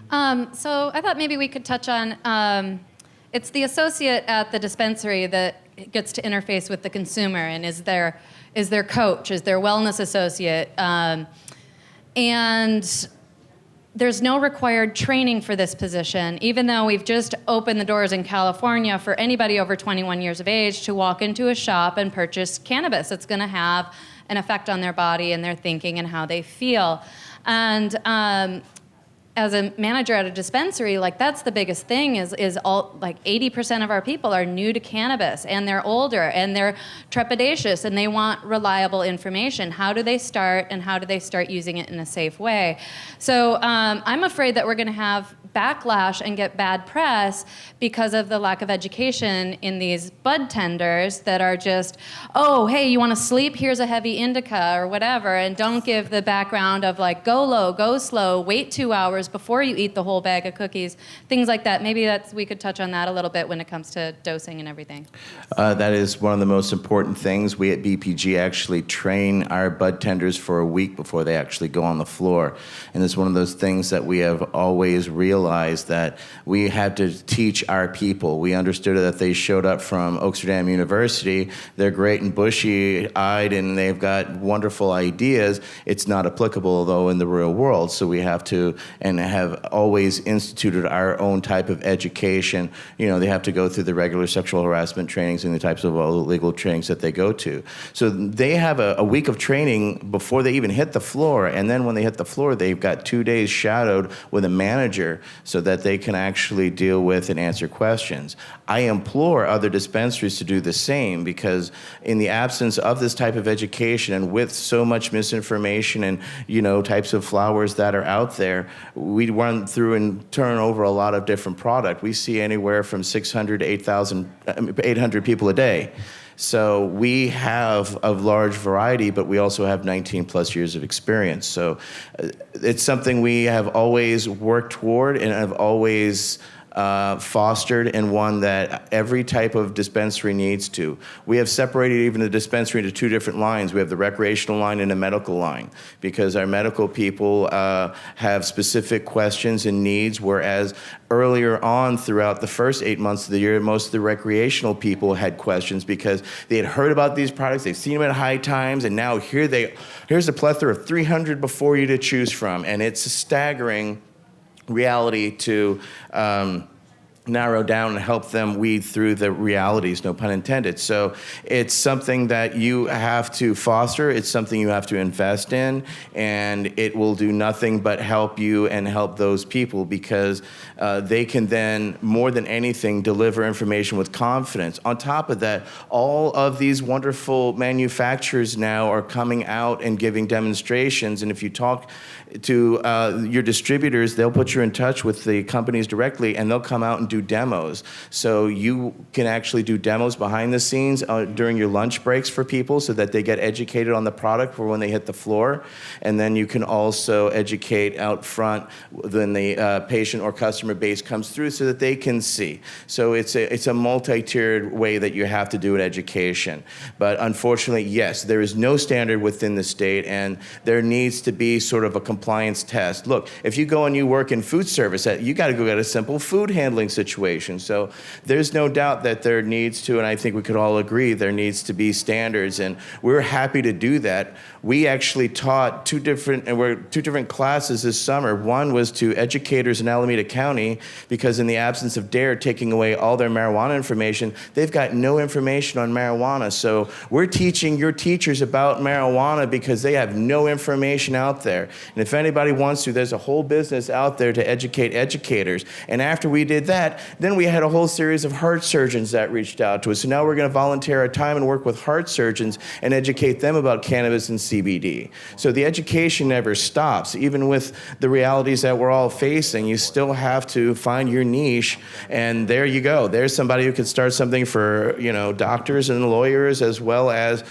So I thought maybe we could touch on, it's the associate at the dispensary that gets to interface with the consumer, and is their coach, is their wellness associate. And there's no required training for this position, even though we've just opened the doors in California for anybody over 21 years of age to walk into a shop and purchase cannabis. It's going to have an effect on their body and their thinking and how they feel. And as a manager at a dispensary, like that's the biggest thing is all like 80% of our people are new to cannabis and they're older and they're trepidatious and they want reliable information. How do they start and how do they start using it in a safe way? So I'm afraid that we're going to have backlash and get bad press because of the lack of education in these bud tenders that are just, oh, hey, you want to sleep? Here's a heavy indica or whatever, and don't give the background of like, go low, go slow, wait 2 hours before you eat the whole bag of cookies, things like that. Maybe we could touch on that a little bit when it comes to dosing and everything. That is one of the most important things. We at BPG actually train our bud tenders for a week before they actually go on the floor. And it's one of those things that we have always realized that we had to teach our people. We understood that they showed up from Oxford University. They're great and bushy-eyed and they've got wonderful ideas. It's not applicable, though, in the real world. So we have to, and have always instituted our own type of education. You know, they have to go through the regular sexual harassment trainings and the types of legal trainings that they go to. So they have a week of training before they even hit the floor. And then when they hit the floor, they've got 2 days shadowed with a manager so that they can actually deal with and answer questions. I implore other dispensaries to do the same because in the absence of this type of education and with so much misinformation and, you know, types of flowers that are out there, we run through and turn over a lot of different product. We see anywhere from 600 to 800 people a day. So we have a large variety, but we also have 19 plus years of experience. So it's something we have always worked toward and have always fostered, and one that every type of dispensary needs to. We have separated even the dispensary into 2 different lines. We have the recreational line and a medical line because our medical people have specific questions and needs, whereas earlier on throughout the first 8 months of the year, most of the recreational people had questions because they had heard about these products, they've seen them at high times, and now here's a plethora of 300 before you to choose from, and it's a staggering reality to narrow down and help them weed through the realities, no pun intended. So it's something that you have to foster, it's something you have to invest in, and it will do nothing but help you and help those people because they can then, more than anything, deliver information with confidence. On top of that, all of these wonderful manufacturers now are coming out and giving demonstrations, and if you talk to your distributors, they'll put you in touch with the companies directly, and they'll come out and do demos. So you can actually do demos behind the scenes during your lunch breaks for people so that they get educated on the product for when they hit the floor. And then you can also educate out front when the patient or customer base comes through so that they can see. So it's a multi-tiered way that you have to do an education. But unfortunately, yes, there is no standard within the state, and there needs to be sort of a compliance test. Look, if you go and you work in food service, you got to go get a simple food handling situation. So there's no doubt that there needs to, and I think we could all agree, there needs to be standards, and we're happy to do that. We actually taught two different classes this summer. One was to educators in Alameda County, because in the absence of DARE taking away all their marijuana information, they've got no information on marijuana. So we're teaching your teachers about marijuana because they have no information out there. And if anybody wants to, there's a whole business out there to educate educators. And after we did that, then we had a whole series of heart surgeons that reached out to us. So now we're going to volunteer our time and work with heart surgeons and educate them about cannabis and CBD. So the education never stops. Even with the realities that we're all facing, you still have to find your niche. And there you go. There's somebody who could start something for, doctors and lawyers, as well as,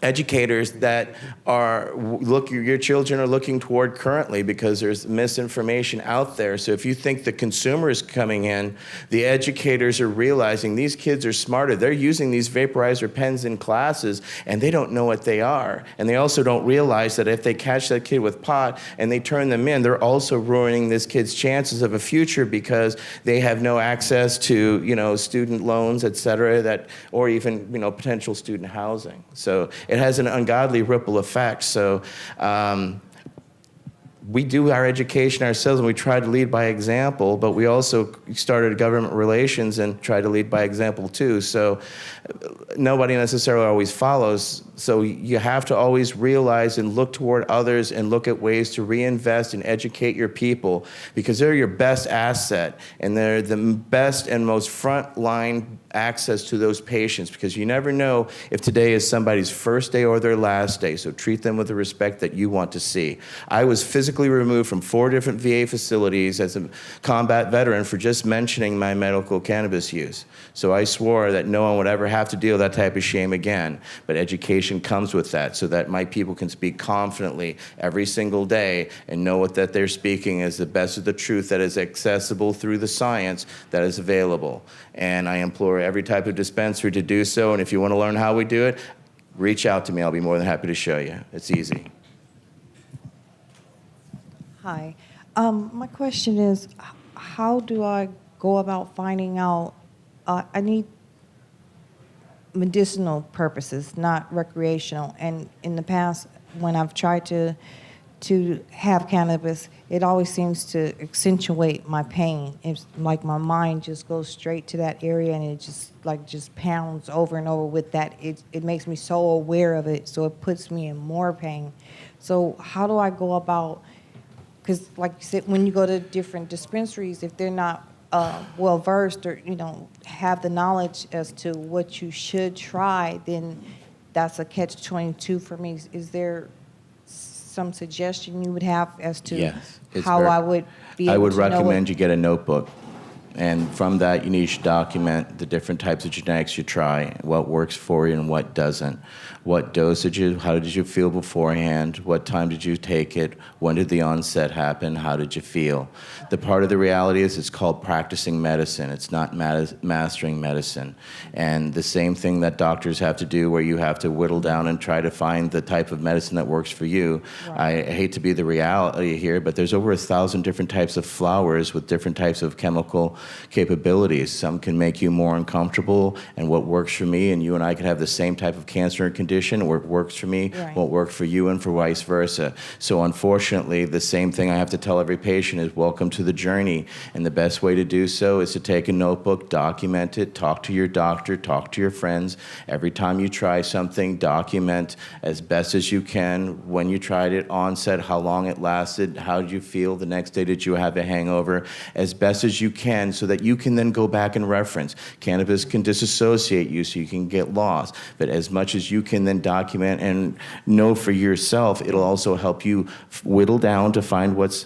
educators that your children are looking toward currently, because there's misinformation out there. So if you think the consumer is coming in, the educators are realizing these kids are smarter. They're using these vaporizer pens in classes, and they don't know what they are. And they also don't realize that if they catch that kid with pot and they turn them in, they're also ruining this kid's chances of a future, because they have no access to, student loans, et cetera, or even, potential student housing. So it has an ungodly ripple effect. So we do our education ourselves, and we try to lead by example, but we also started government relations and try to lead by example too. So nobody necessarily always follows. So you have to always realize and look toward others and look at ways to reinvest and educate your people, because they're your best asset, and they're the best and most frontline access to those patients, because you never know if today is somebody's first day or their last day. So treat them with the respect that you want to see. I was physically removed from 4 different VA facilities as a combat veteran for just mentioning my medical cannabis use. So I swore that no one would ever have to deal with that type of shame again. But education comes with that, so that my people can speak confidently every single day and know that they're speaking is the best of the truth that is accessible through the science that is available. And I implore every type of dispensary to do so. And if you want to learn how we do it, reach out to me. I'll be more than happy to show you. It's easy. Hi. My question is, how do I go about finding out? I need medicinal purposes, not recreational. And in the past, when I've tried to have cannabis, it always seems to accentuate my pain. It's like my mind just goes straight to that area, and it just pounds over and over with that. It makes me so aware of it, so it puts me in more pain. So how do I go about? Because, like you said, when you go to different dispensaries, if they're not well versed or have the knowledge as to what you should try, then that's a catch-22 for me. Is there some suggestion you would have as to how I would be able to know? I would recommend you get a notebook. And from that, you should document the different types of genetics you try, what works for you and what doesn't. What dosages, how did you feel beforehand? What time did you take it? When did the onset happen? How did you feel? The part of the reality is it's called practicing medicine. It's not mastering medicine. And the same thing that doctors have to do, where you have to whittle down and try to find the type of medicine that works for you. Right. I hate to be the reality here, but there's over 1,000 different types of flowers with different types of chemical capabilities. Some can make you more uncomfortable, and what works for me, and you and I could have the same type of cancer condition, what works for me won't work for you, and for vice versa. So unfortunately, the same thing I have to tell every patient is welcome to the journey, and the best way to do so is to take a notebook, document it, talk to your doctor, talk to your friends. Every time you try something, document as best as you can when you tried it, onset, how long it lasted, how did you feel the next day, did you have a hangover, as best as you can, so that you can then go back and reference. Cannabis can disassociate you, so you can get lost, but as much as you can then document and know for yourself, it'll also help you whittle down to find what's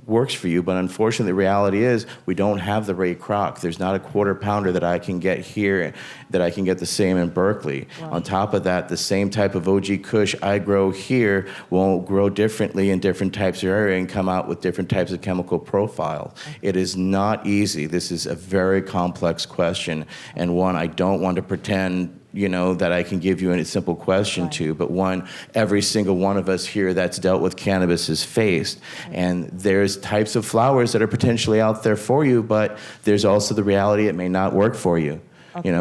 works for you. But unfortunately, the reality is we don't have the Ray Kroc. There's not a quarter pounder that I can get here that I can get the same in Berkeley. Wow. On top of that, the same type of OG Kush I grow here will grow differently in different types of area and come out with different types of chemical profiles. It is not easy. This is a very complex question, and one I don't want to pretend that I can give you a simple question to, but one every single one of us here that's dealt with cannabis has faced. And there's types of flowers that are potentially out there for you, but there's also the reality it may not work for you.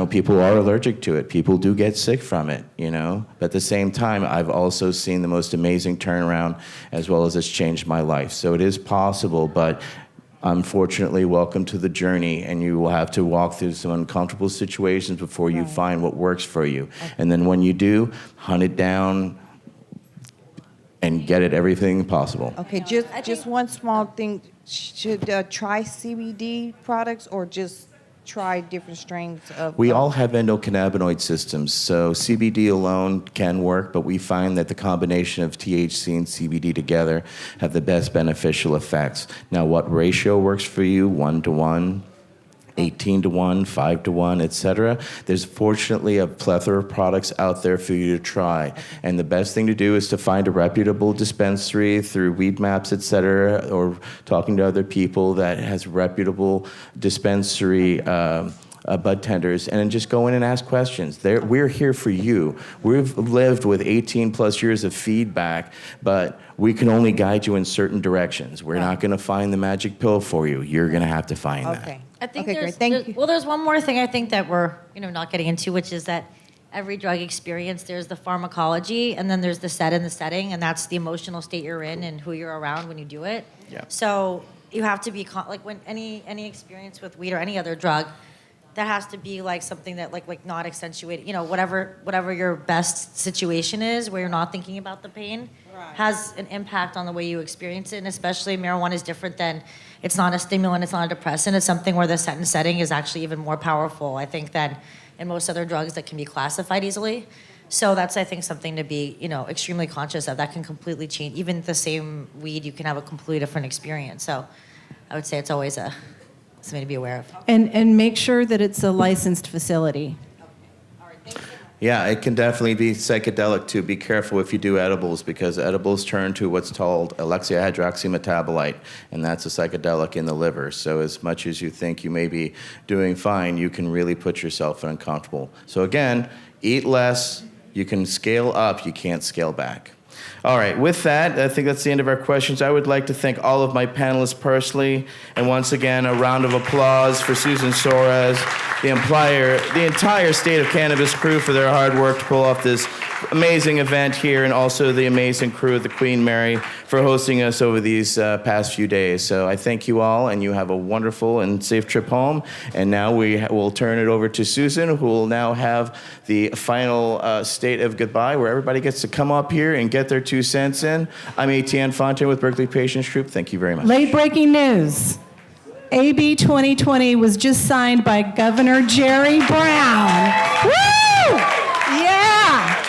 People are allergic to it. People do get sick from it, But at the same time, I've also seen the most amazing turnaround, as well as it's changed my life. So it is possible, but unfortunately, welcome to the journey, and you will have to walk through some uncomfortable situations before you find what works for you. And then when you do, hunt it down and get it everything possible. Okay, just one small thing. Should try CBD products or just try different strains of... We all have endocannabinoid systems, so CBD alone can work, but we find that the combination of THC and CBD together have the best beneficial effects. Now, what ratio works for you? 1-to-1, 18-to-1, 5-to-1, etc. There's fortunately a plethora of products out there for you to try. And the best thing to do is to find a reputable dispensary through weed maps, etc., or talking to other people that has reputable dispensary bud tenders, and then just go in and ask questions. We're here for you. We've lived with 18 plus years of feedback, but we can only guide you in certain directions. We're not going to find the magic pill for you. You're going to have to find that. I think great. Thank you. Well, there's one more thing I think that we're not getting into, which is that every drug experience, there's the pharmacology, and then there's the set and the setting, and that's the emotional state you're in and who you're around when you do it. Yeah. So you have to be like when any experience with weed or any other drug, that has to be like something that like not accentuated. You know, whatever your best situation is, where you're not thinking about the pain, has an impact on the way you experience it. And especially marijuana is different than, it's not a stimulant, it's not a depressant. It's something where the set and setting is actually even more powerful, I think, than in most other drugs that can be classified easily. So that's, I think, something to be, extremely conscious of. That can completely change. Even the same weed, you can have a completely different experience. So I would say it's always something to be aware of. And make sure that it's a licensed facility. Yeah, it can definitely be psychedelic too. Be careful if you do edibles, because edibles turn to what's called alexia-hydroxymetabolite, and that's a psychedelic in the liver. So as much as you think you may be doing fine, you can really put yourself uncomfortable. So again, eat less. You can scale up. You can't scale back. All right, with that, I think that's the end of our questions. I would like to thank all of my panelists personally, and once again, a round of applause for Susan Soares, the entire State of Cannabis crew for their hard work to pull off this amazing event here, and also the amazing crew at the Queen Mary for hosting us over these past few days. So I thank you all, and you have a wonderful and safe trip home. And now we will turn it over to Susan, who will now have the final state of goodbye, where everybody gets to come up here and get their 2 cents in. I'm Étienne Fontán with Berkeley Patients Group. Thank you very much. Late breaking news. AB 2020 was just signed by Governor Jerry Brown. Woo! Yeah!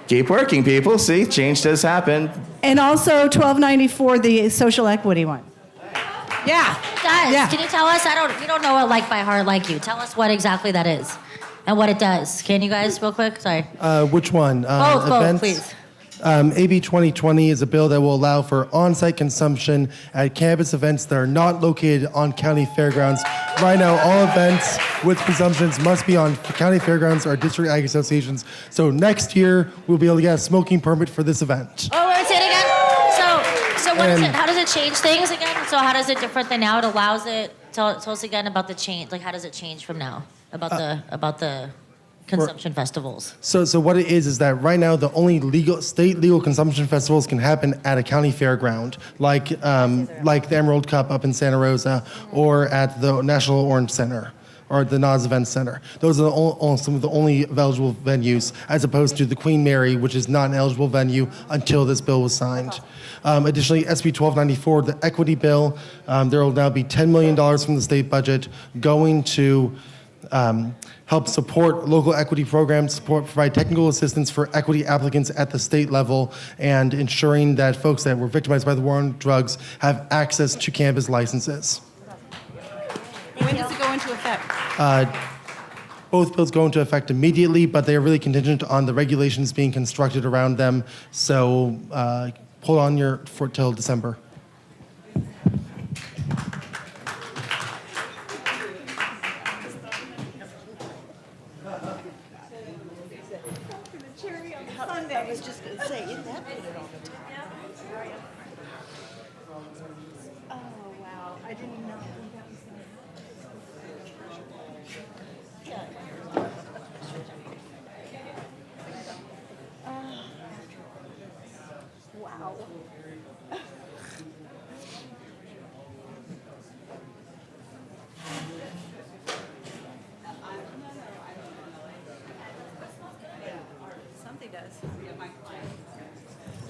Keep working, people. See, change does happen. And also 1294, the social equity one. Yeah. It does. Yeah. Can you tell us? We don't know it like by heart like you. Tell us what exactly that is and what it does. Can you guys, real quick? Sorry. Which one? Both, please. AB 2020 is a bill that will allow for on-site consumption at cannabis events that are not located on county fairgrounds. Right now, all events with consumptions must be on county fairgrounds or district ag associations. So next year, we'll be able to get a smoking permit for this event. Oh, wait, say it again. So what is it? How does it change things again? So how does it different than now? It allows it. Tell us again about the change. Like, how does it change from now? About the consumption festivals. So what it is that right now the only state legal consumption festivals can happen at a county fairground, like the Emerald Cup up in Santa Rosa, or at the National Orange Center, or the Nas Event Center. Those are some of the only eligible venues, as opposed to the Queen Mary, which is not an eligible venue until this bill was signed. Additionally, SB 1294, the equity bill, there will now be $10 million from the state budget going to help support local equity programs, provide technical assistance for equity applicants at the state level, and ensuring that folks that were victimized by the war on drugs have access to cannabis licenses. When does it go into effect? Both bills go into effect immediately, but they are really contingent on the regulations being constructed around them. So hold on till December.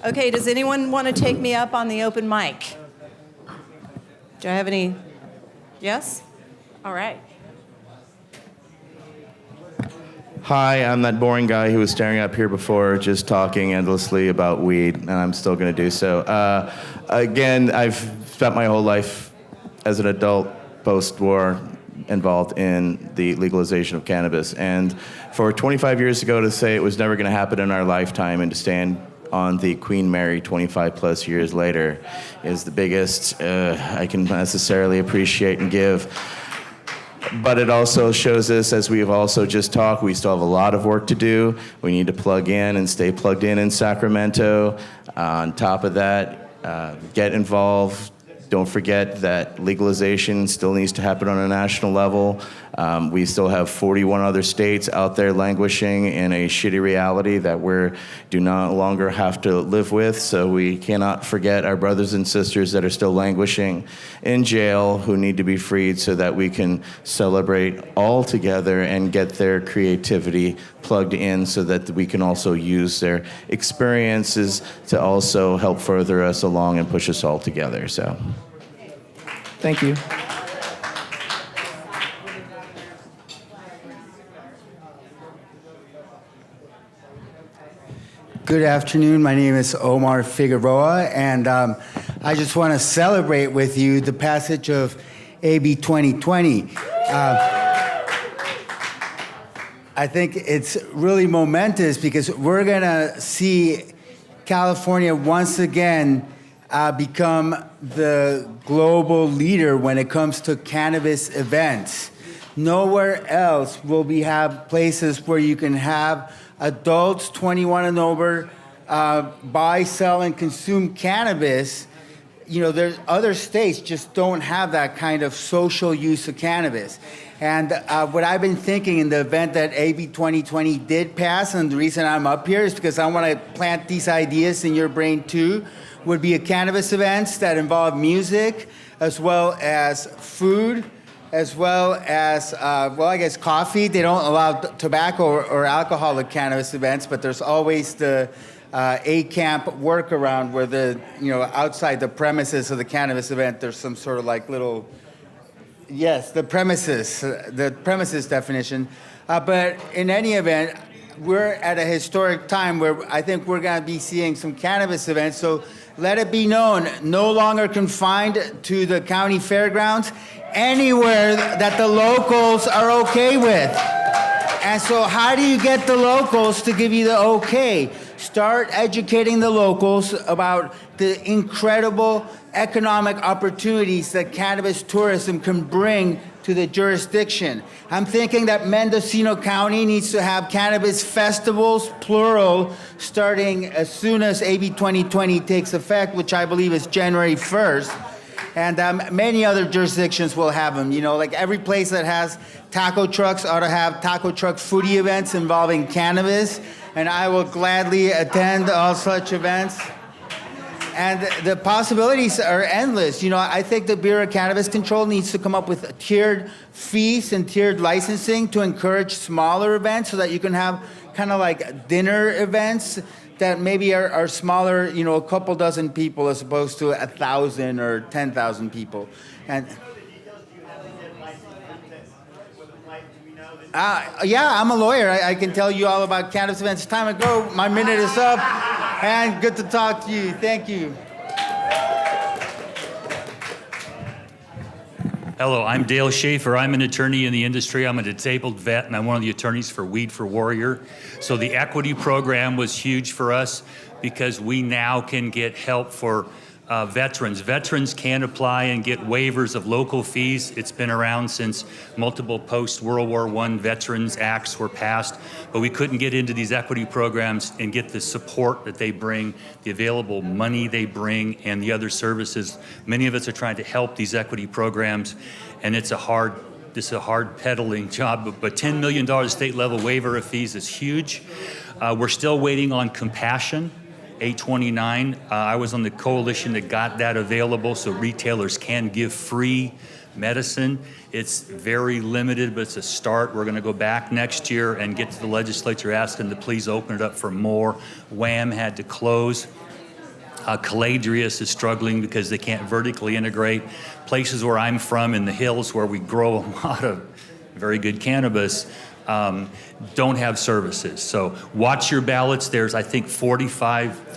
Okay, does anyone want to take me up on the open mic? Do I have any? Yes? All right. Hi, I'm that boring guy who was staring up here before, just talking endlessly about weed, and I'm still going to do so. Again, I've spent my whole life as an adult, post-war, involved in the legalization of cannabis. And for 25 years ago to say it was never going to happen in our lifetime, and to stand on the Queen Mary 25 plus years later is the biggest I can necessarily appreciate and give. But it also shows us, as we have also just talked, we still have a lot of work to do. We need to plug in and stay plugged in Sacramento. On top of that, get involved, Don't forget that legalization still needs to happen on a national level. We still have 41 other states out there languishing in a shitty reality that we do no longer have to live with. So we cannot forget our brothers and sisters that are still languishing in jail who need to be freed so that we can celebrate all together and get their creativity plugged in so that we can also use their experiences to also help further us along and push us all together. So, thank you. Good afternoon. My name is Omar Figueroa, and I just want to celebrate with you the passage of AB 2020. I think it's really momentous because we're going to see California once again become the global leader when it comes to cannabis events. Nowhere else will we have places where you can have adults 21 and over buy, sell, and consume cannabis. You know, there's other states just don't have that kind of social use of cannabis. And what I've been thinking in the event that AB 2020 did pass, and the reason I'm up here is because I want to plant these ideas in your brain too, would be a cannabis events that involve music as well as food, as well as, well, I guess coffee. They don't allow tobacco or alcohol at cannabis events, but there's always the A-camp workaround where outside the premises of the cannabis event, there's some sort of like little, yes, the premises definition. But in any event, we're at a historic time where I think we're going to be seeing some cannabis events. So let it be known, no longer confined to the county fairgrounds, anywhere that the locals are okay with. And so how do you get the locals to give you the okay? Start educating the locals about the incredible economic opportunities that cannabis tourism can bring to the jurisdiction. I'm thinking that Mendocino County needs to have cannabis festivals, plural, starting as soon as AB 2020 takes effect, which I believe is January 1st. And many other jurisdictions will have them. You know, like every place that has taco trucks ought to have taco truck foodie events involving cannabis. And I will gladly attend all such events. And the possibilities are endless. You know, I think the Bureau of Cannabis Control needs to come up with tiered fees and tiered licensing to encourage smaller events so that you can have kind of like dinner events that maybe are smaller, you know, a couple dozen people as opposed to 1,000 or 10,000 people. And yeah, I'm a lawyer. I can tell you all about cannabis events. Time to go. My minute is up. And good to talk to you. Thank you. Hello, I'm Dale Schaefer. I'm an attorney in the industry. I'm a disabled vet, and I'm one of the attorneys for Weed for Warrior. So the equity program was huge for us because we now can get help for veterans. Veterans can apply and get waivers of local fees. It's been around since multiple post-World War I Veterans Acts were passed, but we couldn't get into these equity programs and get the support that they bring, the available money they bring, and the other services. Many of us are trying to help these equity programs, and it's a hard peddling job, but $10 million state level waiver of fees is huge. We're still waiting on Compassion. 829. I was on the coalition that got that available so retailers can give free medicine. It's very limited, but it's a start. We're going to go back next year and get to the legislature asking to please open it up for more. WHAM had to close. Caladrius is struggling because they can't vertically integrate. Places where I'm from in the hills where we grow a lot of very good cannabis, don't have services. So watch your ballots. There's, I think, 45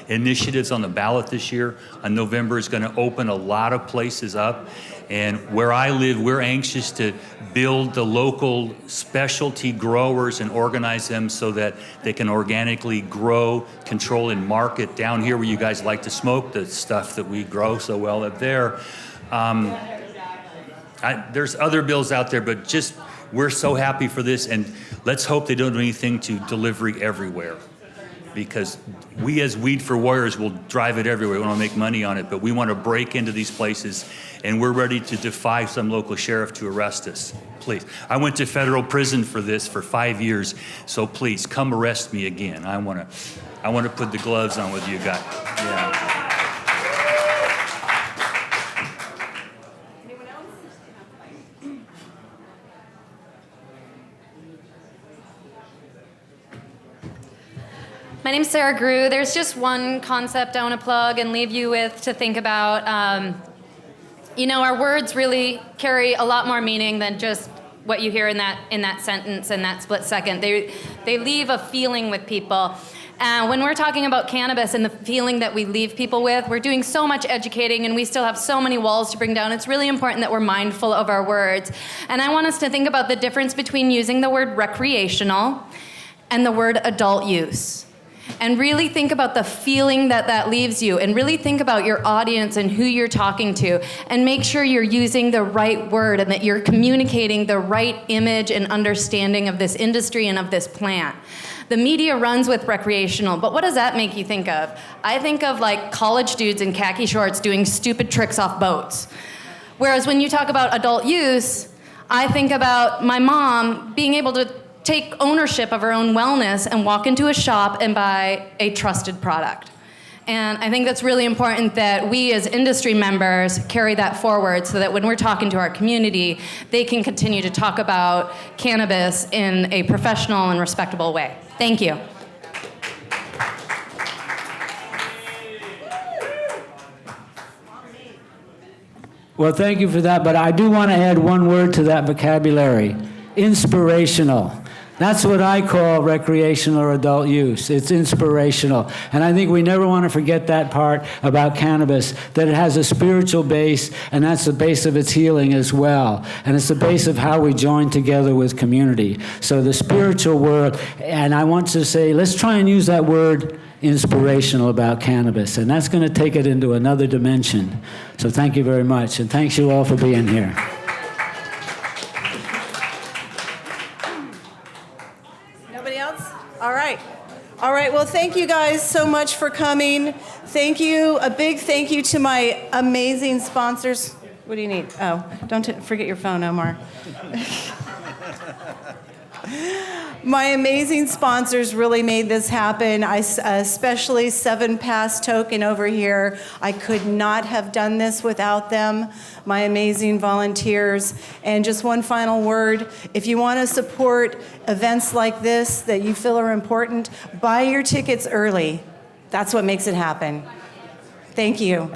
initiatives on the ballot this year. November is going to open a lot of places up. And where I live, we're anxious to build the local specialty growers and organize them so that they can organically grow, control, and market down here where you guys like to smoke the stuff that we grow so well up there. There's other bills out there, but just we're so happy for this, and let's hope they don't do anything to delivery everywhere, because we as Weed for Warriors will drive it everywhere. We want to make money on it, but we want to break into these places, and we're ready to defy some local sheriff to arrest us. Please. I went to federal prison for this for 5 years, so please come arrest me again. I want to put the gloves on with you guys. Yeah. My name's Sarah Grew. There's just one concept I want to plug and leave you with to think about. Our words really carry a lot more meaning than just what you hear in that sentence in that split second. They leave a feeling with people. When we're talking about cannabis and the feeling that we leave people with, we're doing so much educating and we still have so many walls to bring down. It's really important that we're mindful of our words. And I want us to think about the difference between using the word recreational and the word adult use. And really think about the feeling that leaves you, and really think about your audience and who you're talking to, and make sure you're using the right word and that you're communicating the right image and understanding of this industry and of this plant. The media runs with recreational, but what does that make you think of? I think of like college dudes in khaki shorts doing stupid tricks off boats. Whereas when you talk about adult use, I think about my mom being able to take ownership of her own wellness and walk into a shop and buy a trusted product. And I think that's really important that we as industry members carry that forward so that when we're talking to our community, they can continue to talk about cannabis in a professional and respectable way. Thank you. Well, thank you for that, but I do want to add one word to that vocabulary: inspirational. That's what I call recreational or adult use. It's inspirational. And I think we never want to forget that part about cannabis, that it has a spiritual base, and that's the base of its healing as well. And it's the base of how we join together with community. So the spiritual word, and I want to say, let's try and use that word inspirational about cannabis, and that's going to take it into another dimension. So thank you very much, and thanks you all for being here. All right. Well, thank you guys so much for coming. Thank you. A big thank you to my amazing sponsors. What do you need? Oh, don't forget your phone, Omar. My amazing sponsors really made this happen. Especially 7 Pass Token over here. I could not have done this without them. My amazing volunteers. And just one final word. If you want to support events like this that you feel are important, buy your tickets early. That's what makes it happen. Thank you.